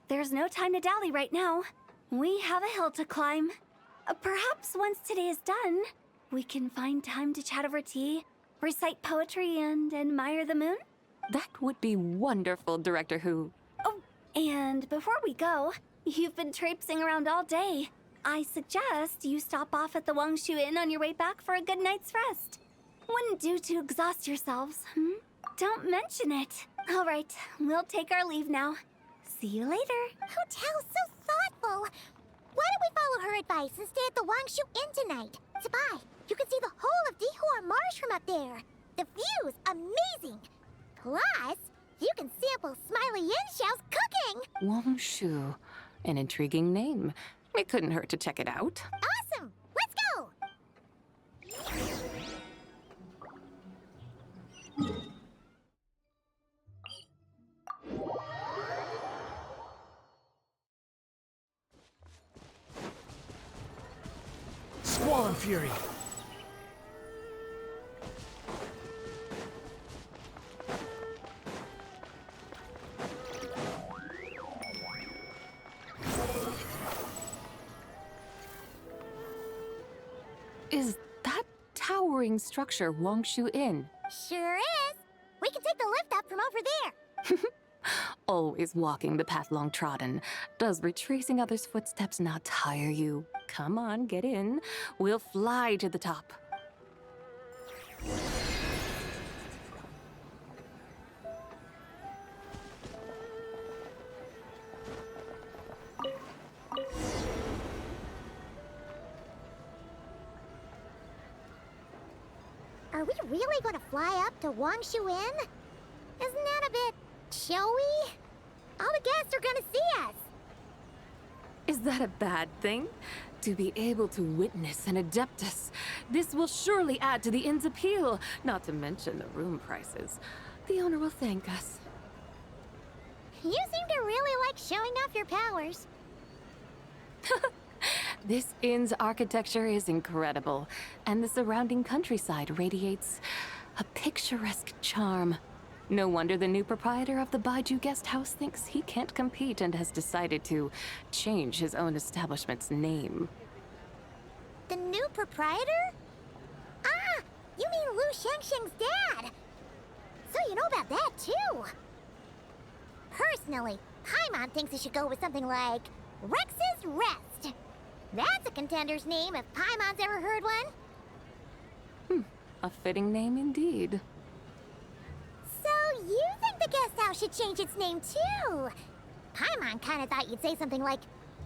there's no time to dally right now. We have a hill to climb. Perhaps once today is done, we can find time to chat over tea, recite poetry, and admire the moon? That would be wonderful, Director Hu. Oh, and before we go, you've been traipsing around all day. I suggest you stop off at the Wangshu Inn on your way back for a good night's rest. Wouldn't do to exhaust yourselves, Don't mention it. All right, we'll take our leave now. See you later. Hotel's so thoughtful. Why don't we follow her advice and stay at the Wangshu Inn tonight? Sabai, you can see the whole of Dihua Marsh from up there. The view's amazing. Plus, you can sample Smiley Yin-Xiao's cooking. Wangshu. An intriguing name. It couldn't hurt to check it out. Awesome! Let's go! Squall Fury! Is that towering structure Wangshu Inn? Sure is. We can take the lift up from over there. Always walking the path long trodden. Does retracing others' footsteps not tire you? Come on, get in. We'll fly to the top. Are we really going to fly up to Wangshu Inn? Isn't that a bit showy? All the guests are going to see us. Is that a bad thing? To be able to witness an Adeptus. This will surely add to the inn's appeal, not to mention the room prices. The owner will thank us. You seem to really like showing off your powers. This inn's architecture is incredible, and the surrounding countryside radiates a picturesque charm. No wonder the new proprietor of the Baiju guest house thinks he can't compete and has decided to change his own establishment's name. The new proprietor? Ah, you mean Lu Shengsheng's dad. So you know about that, too. Personally, Paimon thinks it should go with something like Rex's Rest. That's a contender's name if Paimon's ever heard one. A fitting name indeed. So you think the guest house should change its name too? Paimon kinda thought you'd say something like,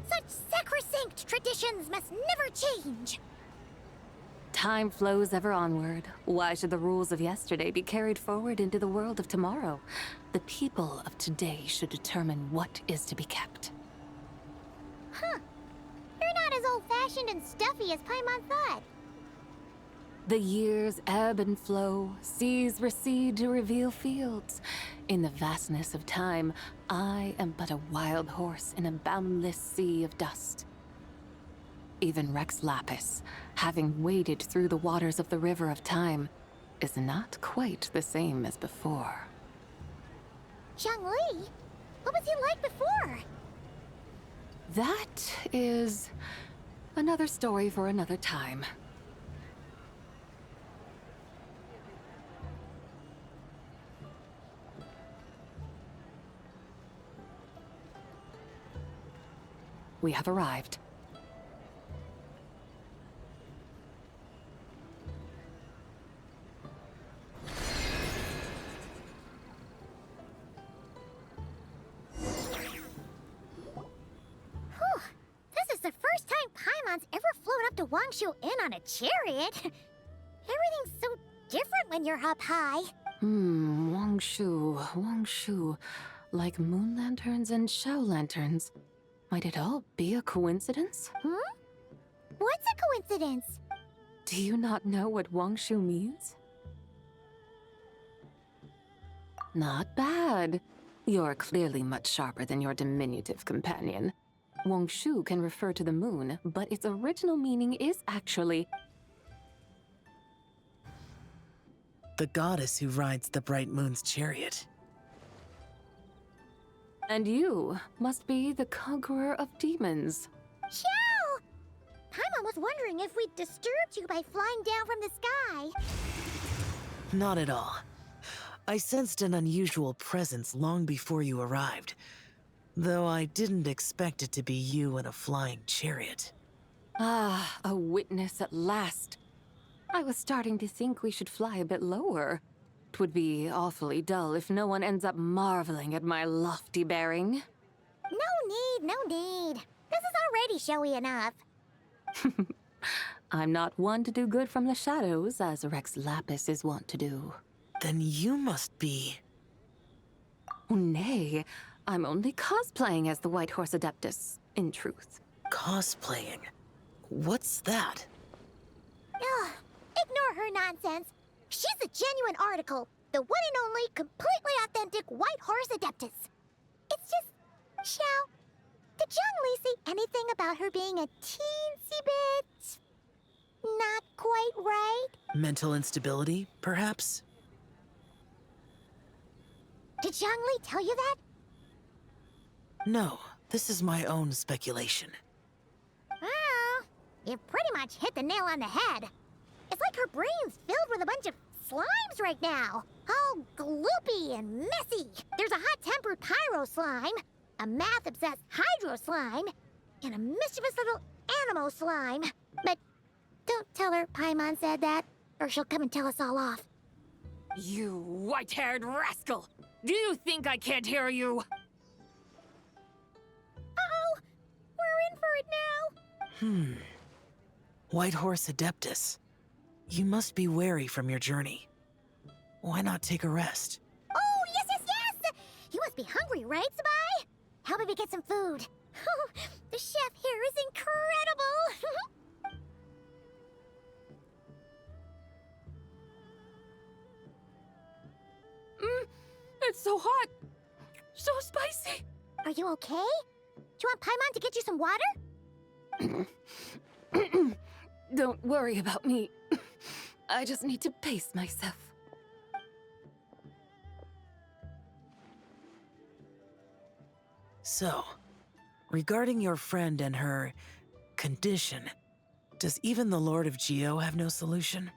"Such sacrosanct traditions must never change." Time flows ever onward. Why should the rules of yesterday be carried forward into the world of tomorrow? The people of today should determine what is to be kept. Huh. You're not as old-fashioned and stuffy as Paimon thought. The years ebb and flow, seas recede to reveal fields. In the vastness of time, I am but a wild horse in a boundless sea of dust. Even Rex Lapis, having waded through the waters of the river of time, is not quite the same as before. Zhongli? What was he like before? That is another story for another time. We have arrived. This is the first time Paimon's ever flown up to Wangshu Inn on a chariot. Everything's so different when you're up high. Wangshu. Like moon lanterns and shell lanterns. Might it all be a coincidence? What's a coincidence? Do you not know what Wangshu means? Not bad. You're clearly much sharper than your diminutive companion. Wangshu can refer to the moon, but its original meaning is actually the goddess who rides the bright moon's chariot. And you must be the conqueror of demons. Xiao! Paimon was wondering if we'd disturbed you by flying down from the sky. Not at all. I sensed an unusual presence long before you arrived, though I didn't expect it to be you in a flying chariot. Ah, a witness at last. I was starting to think we should fly a bit lower. It would be awfully dull if no one ends up marveling at my lofty bearing. No need. This is already showy enough. I'm not one to do good from the shadows, as Rex Lapis is wont to do. Then you must be... Oh, nay, I'm only cosplaying as the White Horse Adeptus, in truth. Cosplaying? What's that? Ugh, ignore her nonsense. She's a genuine article, the one and only, completely authentic White Horse Adeptus. It's just, Xiao, did Zhongli say anything about her being a teensy bit... not quite right? Mental instability, perhaps? Did Zhongli tell you that? No, this is my own speculation. Well, you pretty much hit the nail on the head. It's like her brain's filled with a bunch of slimes right now. All gloopy and messy. There's a hot-tempered pyro slime, a math-obsessed hydro slime, and a mischievous little animo slime. But don't tell her Paimon said that, or she'll come and tell us all off. You white-haired rascal! Do you think I can't hear you? Uh-oh! We're in for it now! White Horse Adeptus. You must be weary from your journey. Why not take a rest? Oh, yes! You must be hungry, right, Sabai? How about we get some food? The chef here is incredible! It's so hot! So spicy! Are you okay? Do you want Paimon to get you some water? Don't worry about me. I just need to pace myself. So, regarding your friend and her condition, does even the Lord of Geo have no solution?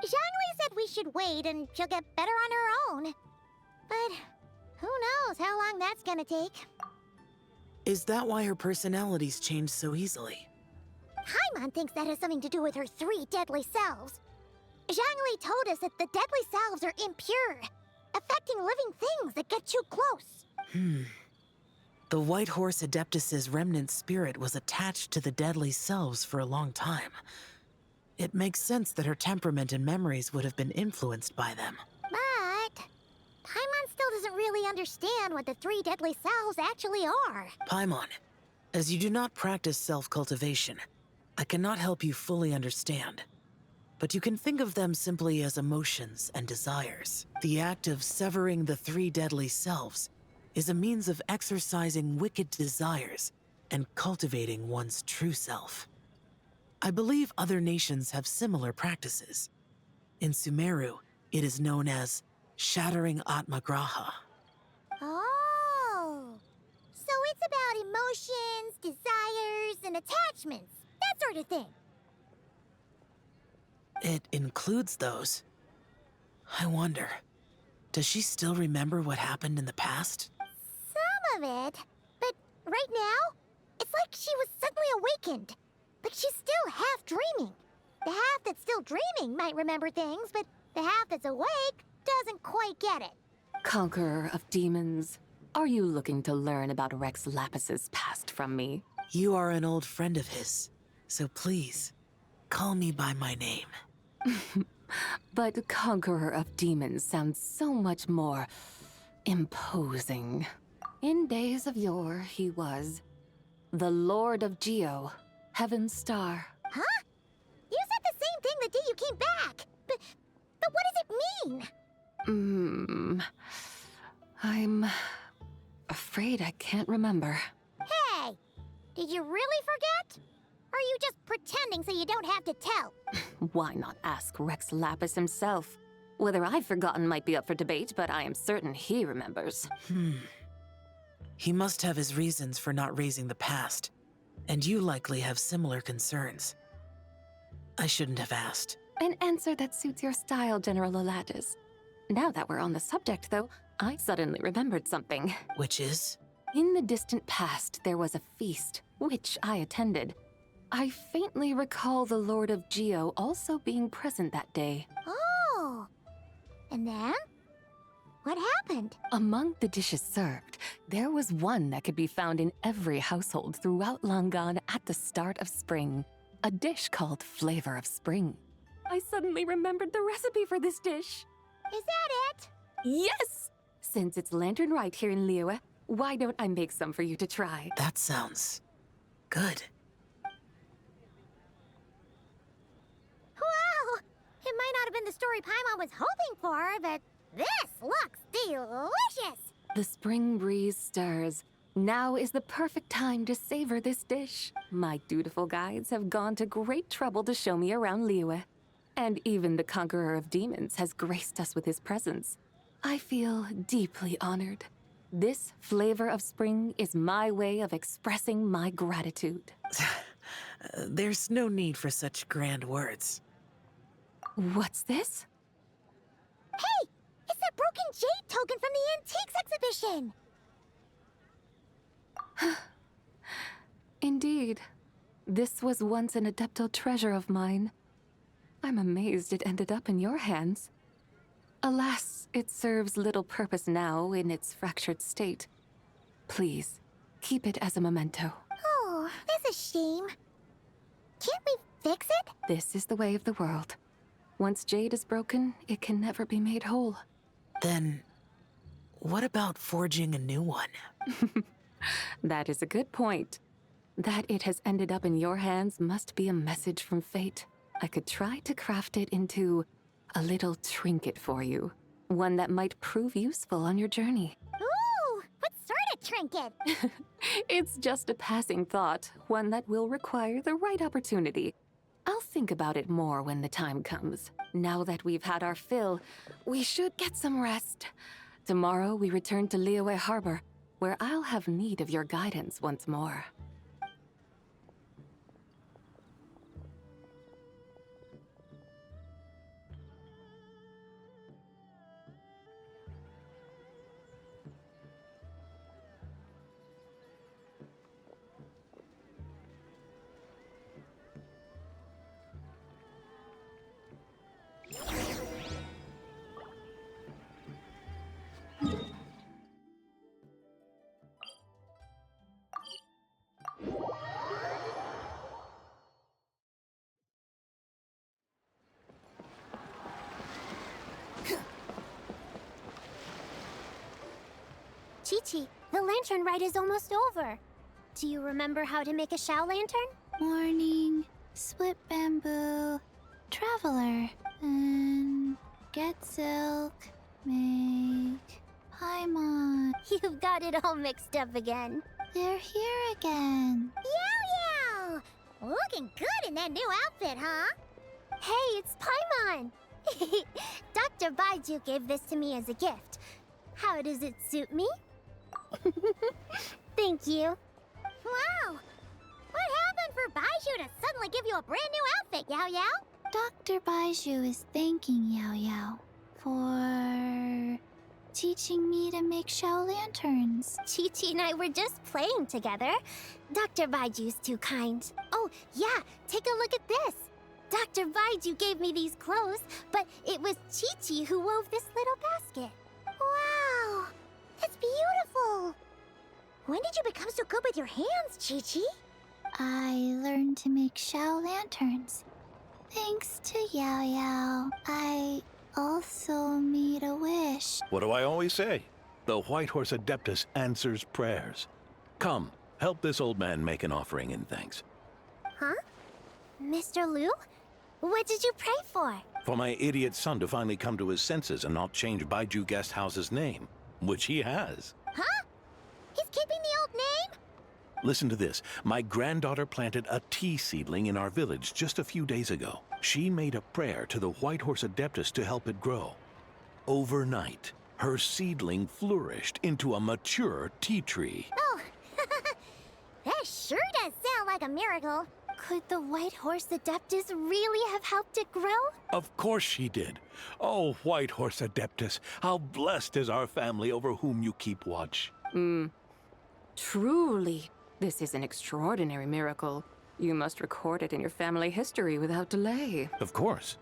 Zhongli said we should wait and she'll get better on her own. But who knows how long that's gonna take. Is that why her personalities change so easily? Paimon thinks that has something to do with her 3 deadly selves. Zhongli told us that the deadly selves are impure, affecting living things that get too close. The White Horse Adeptus's remnant spirit was attached to the deadly selves for a long time. It makes sense that her temperament and memories would have been influenced by them. But Paimon still doesn't really understand what the 3 deadly selves actually are. Paimon, as you do not practice self-cultivation, I cannot help you fully understand. but you can think of them simply as emotions and desires. The act of severing the three deadly selves is a means of exercising wicked desires and cultivating one's true self. I believe other nations have similar practices. In Sumeru, it is known as shattering Atmagraha. Oh, so it's about emotions, desires, and attachments, that sort of thing. It includes those. I wonder, does she still remember what happened in the past? Some of it, but right now, it's like she was suddenly awakened. Like she's still half dreaming. The half that's still dreaming might remember things, but the half that's awake doesn't quite get it. Conqueror of demons, are you looking to learn about Rex Lapis's past from me? You are an old friend of his, so please, call me by my name. But Conqueror of Demons sounds so much more imposing. In days of yore, he was the Lord of Geo, Heaven's Star. Huh? You said the same thing the day you came back. But what does it mean? I'm afraid I can't remember. Hey, did you really forget? Or are you just pretending so you don't have to tell? Why not ask Rex Lapis himself? Whether I've forgotten might be up for debate, but I am certain he remembers. He must have his reasons for not raising the past, and you likely have similar concerns. I shouldn't have asked. An answer that suits your style, General Alatis. Now that we're on the subject, though, I suddenly remembered something. Which is? In the distant past, there was a feast, which I attended. I faintly recall the Lord of Geo also being present that day. Oh, and then? What happened? Among the dishes served, there was one that could be found in every household throughout Langan at the start of spring. A dish called Flavor of Spring. I suddenly remembered the recipe for this dish. Is that it? Yes! Since it's Lantern Rite here in Liyue, why don't I make some for you to try? That sounds good. Wow! It might not have been the story Paimon was hoping for, but this looks delicious! The spring breeze stirs. Now is the perfect time to savor this dish. My dutiful guides have gone to great trouble to show me around Liyue. And even the Conqueror of Demons has graced us with his presence. I feel deeply honored. This Flavor of Spring is my way of expressing my gratitude. There's no need for such grand words. What's this? Hey! It's that broken jade token from the Antiques exhibition! Indeed. This was once an Adepto treasure of mine. I'm amazed it ended up in your hands. Alas, it serves little purpose now in its fractured state. Please, keep it as a memento. Oh, that's a shame. Can't we fix it? This is the way of the world. Once jade is broken, it can never be made whole. Then, what about forging a new one? That is a good point. That it has ended up in your hands must be a message from fate. I could try to craft it into a little trinket for you. One that might prove useful on your journey. Ooh, what sort of trinket? It's just a passing thought, one that will require the right opportunity. I'll think about it more when the time comes. Now that we've had our fill, we should get some rest. Tomorrow we return to Liyue Harbor, where I'll have need of your guidance once more. Chi-Chi, the lantern rite is almost over. Do you remember how to make a Shao lantern? Warning, split bamboo, traveler. And get silk, make Paimon. You've got it all mixed up again. They're here again. Yow! Looking good in that new outfit, huh? Hey, it's Paimon! Dr. Baiju gave this to me as a gift. How does it suit me? Thank you. Wow! What happened for Baiju to suddenly give you a brand new outfit, Yao Yao? Dr. Baiju is thanking Yao Yao for teaching me to make Shao lanterns. Chi-Chi and I were just playing together. Dr. Baiju's too kind. Oh, yeah, take a look at this. Dr. Baiju gave me these clothes, but it was Chi-Chi who wove this little basket. Wow, that's beautiful. When did you become so good with your hands, Chi-Chi? I learned to make Shao lanterns. Thanks to Yao Yao, I also made a wish. What do I always say? The White Horse Adeptus answers prayers. Come, help this old man make an offering in thanks. Huh? Mr. Liu? What did you pray for? For my idiot son to finally come to his senses and not change Baiju Guest House's name, which he has. Huh? He's keeping the old name? Listen to this. My granddaughter planted a tea seedling in our village just a few days ago. She made a prayer to the White Horse Adeptus to help it grow. Overnight, her seedling flourished into a mature tea tree. Oh, that sure does sound like a miracle. Could the White Horse Adeptus really have helped it grow? Of course she did. Oh, White Horse Adeptus, how blessed is our family over whom you keep watch. Truly, this is an extraordinary miracle. You must record it in your family history without delay. Of course.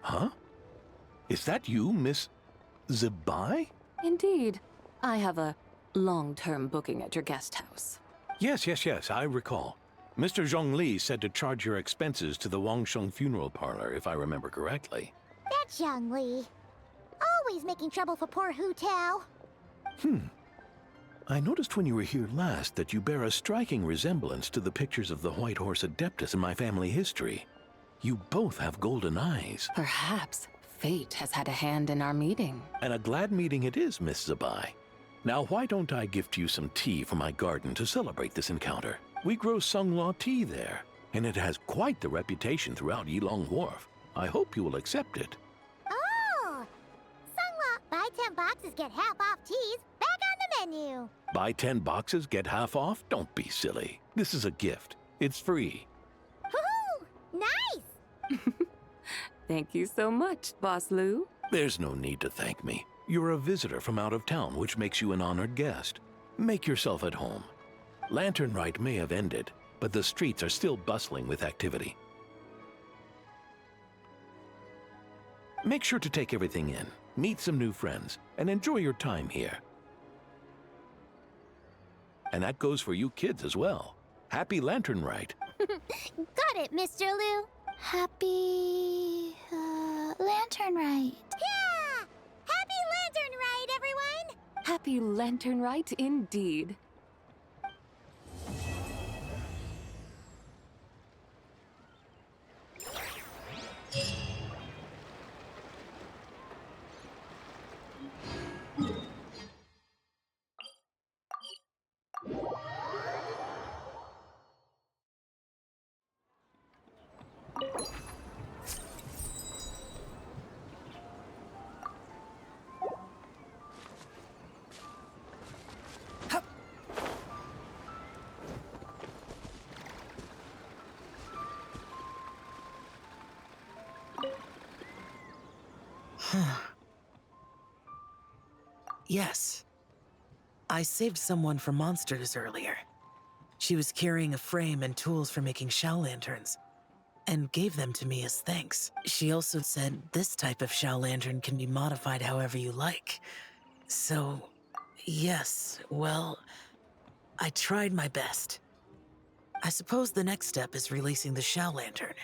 Huh? Is that you, Miss Zibai? Indeed. I have a long-term booking at your guest house. Yes, I recall. Mr. Zhongli said to charge your expenses to the Wangsheng Funeral Parlor, if I remember correctly. That's Young Li. Always making trouble for poor Hu Tao. I noticed when you were here last that you bear a striking resemblance to the pictures of the White Horse Adeptus in my family history. You both have golden eyes. Perhaps fate has had a hand in our meeting. And a glad meeting it is, Miss Zabai. Now, why don't I gift you some tea from my garden to celebrate this encounter? We grow Sunglaw tea there, and it has quite the reputation throughout Yilong Wharf. I hope you will accept it. Oh! Sunglaw, buy 10 boxes, get half off teas. Back on the menu. Buy 10 boxes, get half off? Don't be silly. This is a gift. It's free. Woohoo! Nice! Thank you so much, Boss Liu. There's no need to thank me. You're a visitor from out of town, which makes you an honored guest. Make yourself at home. Lantern Rite may have ended, but the streets are still bustling with activity. Make sure to take everything in, meet some new friends, and enjoy your time here. And that goes for you kids as well. Happy Lantern Rite. Got it, Mr. Liu. Happy Lantern Rite. Yeah! Happy Lantern Rite, everyone! Happy Lantern Rite indeed. Yes. I saved someone from monsters earlier. She was carrying a frame and tools for making Shao lanterns, and gave them to me as thanks. She also said this type of Shao lantern can be modified however you like. So, yes, well, I tried my best. I suppose the next step is releasing the Shao lantern.